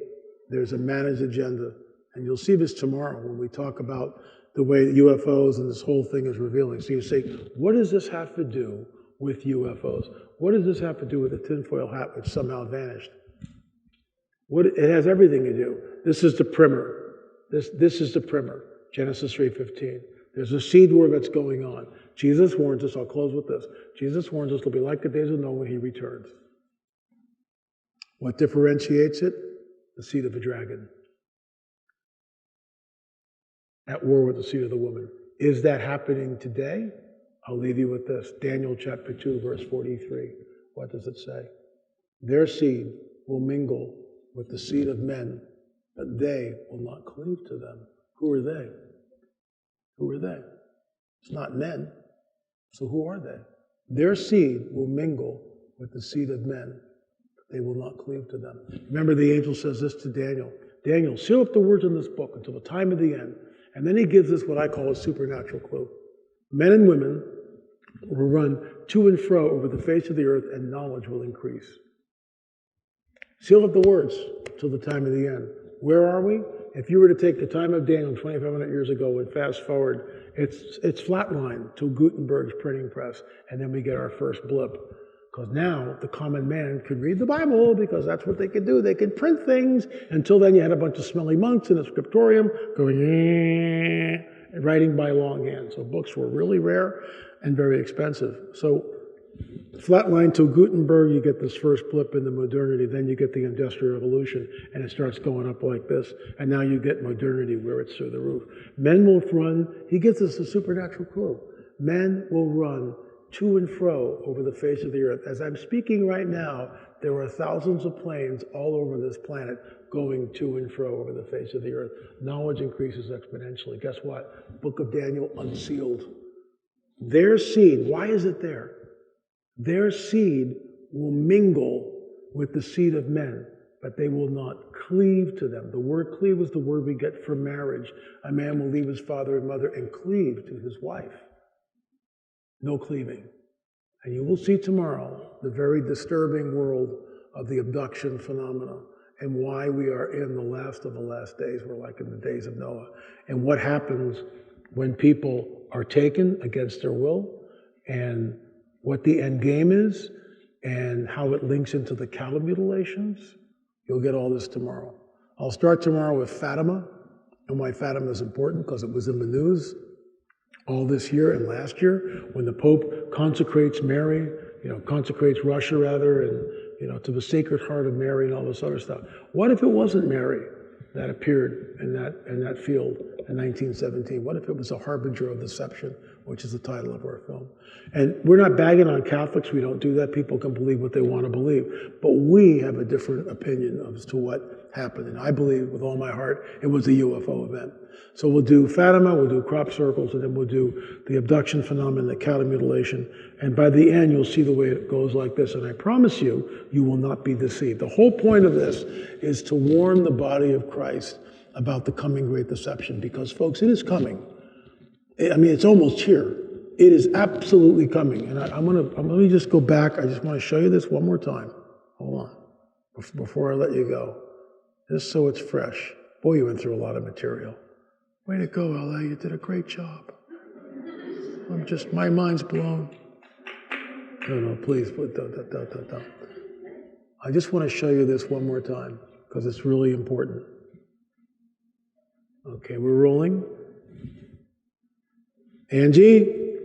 There's a managed agenda. And you'll see this tomorrow when we talk about the way UFOs and this whole thing is revealing. So you say, what does this have to do with UFOs? What does this have to do with the tinfoil hat which somehow vanished? It has everything to do. This is the primer. This is the primer. Genesis 3:15. There's a seed war that's going on. Jesus warns us, I'll close with this. Jesus warns us it'll be like the days of Noah when he returns. What differentiates it? The seed of the dragon. At war with the seed of the woman. Is that happening today? I'll leave you with this. Daniel chapter 2, verse 43. What does it say? Their seed will mingle with the seed of men, but they will not cleave to them. Who are they? Who are they? It's not men. So who are they? Their seed will mingle with the seed of men, but they will not cleave to them. Remember, the angel says this to Daniel. Daniel, seal up the words in this book until the time of the end. And then he gives us what I call a supernatural clue. Men and women will run to and fro over the face of the earth, and knowledge will increase. Seal up the words till the time of the end. Where are we? If you were to take the time of Daniel 2,500 years ago and fast forward, it's flatlined to Gutenberg's printing press, and then we get our first blip. Because now the common man could read the Bible because that's what they could do. They could print things. Until then, you had a bunch of smelly monks in a scriptorium going and writing by longhand. So books were really rare and very expensive. So flatline till Gutenberg, you get this first blip in the modernity. Then you get the Industrial Revolution, and it starts going up like this. And now you get modernity where it's through the roof. Men will run. He gives us a supernatural clue. Men will run to and fro over the face of the earth. As I'm speaking right now, there are thousands of planes all over this planet going to and fro over the face of the earth. Knowledge increases exponentially. Guess what? Book of Daniel unsealed. Their seed, why is it there? Their seed will mingle with the seed of men, but they will not cleave to them. The word cleave is the word we get for marriage. A man will leave his father and mother and cleave to his wife. No cleaving. And you will see tomorrow the very disturbing world of the abduction phenomena and why we are in the last of the last days. We're like in the days of Noah. And what happens when people are taken against their will, and what the end game is, and how it links into the cattle mutilations. You'll get all this tomorrow. I'll start tomorrow with Fatima, and why Fatima is important, because it was in the news all this year and last year, when the Pope consecrates Mary, consecrates Russia rather, and, to the Sacred Heart of Mary and all this other stuff. What if it wasn't Mary that appeared in that field in 1917? What if it was a harbinger of deception, which is the title of our film? And we're not bagging on Catholics. We don't do that. People can believe what they want to believe. But we have a different opinion as to what happened. And I believe with all my heart it was a UFO event. So we'll do Fatima, we'll do crop circles, and then we'll do the abduction phenomenon, the cattle mutilation. And by the end, you'll see the way it goes like this. And I promise you, you will not be deceived. The whole point of this is to warn the body of Christ about the coming great deception. Because, folks, it is coming. I mean, it's almost here. It is absolutely coming. And let me just go back. I just want to show you this one more time. Hold on. Before I let you go. Just so it's fresh. Boy, you went through a lot of material. Way to go, LA. You did a great job. My mind's blown. No, please, don't. I just want to show you this one more time, because it's really important. Okay, we're rolling. Angie?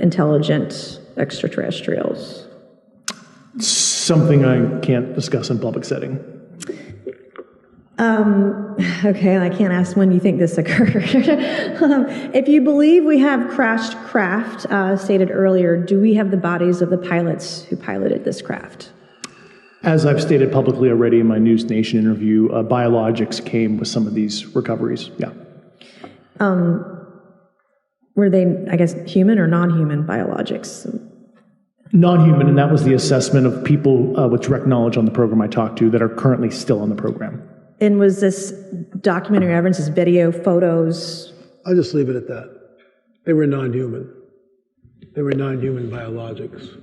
Intelligent extraterrestrials. Something I can't discuss in public setting. Okay, I can't ask when you think this occurred. If you believe we have crashed craft, stated earlier, do we have the bodies of the pilots who piloted this craft? As I've stated publicly already in my News Nation interview, biologics came with some of these recoveries, yeah. Were they, I guess, human or non-human biologics? Non-human, and that was the assessment of people with direct knowledge on the program I talked to that are currently still on the program. And was this documentary evidence, this video, photos? I'll just leave it at that. They were non-human. They were non-human biologics.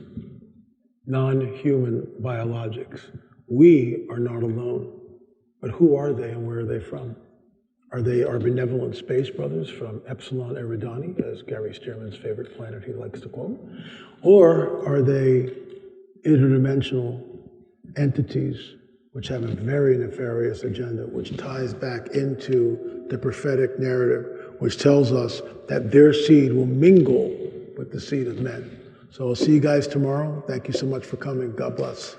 non-human biologics. We are not alone. But who are they and where are they from? Are they our benevolent space brothers from Epsilon Eridani, as Gary Stearman's favorite planet he likes to quote? Or are they interdimensional entities which have a very nefarious agenda, which ties back into the prophetic narrative, which tells us that their seed will mingle with the seed of men? So I'll see you guys tomorrow. Thank you so much for coming. God bless.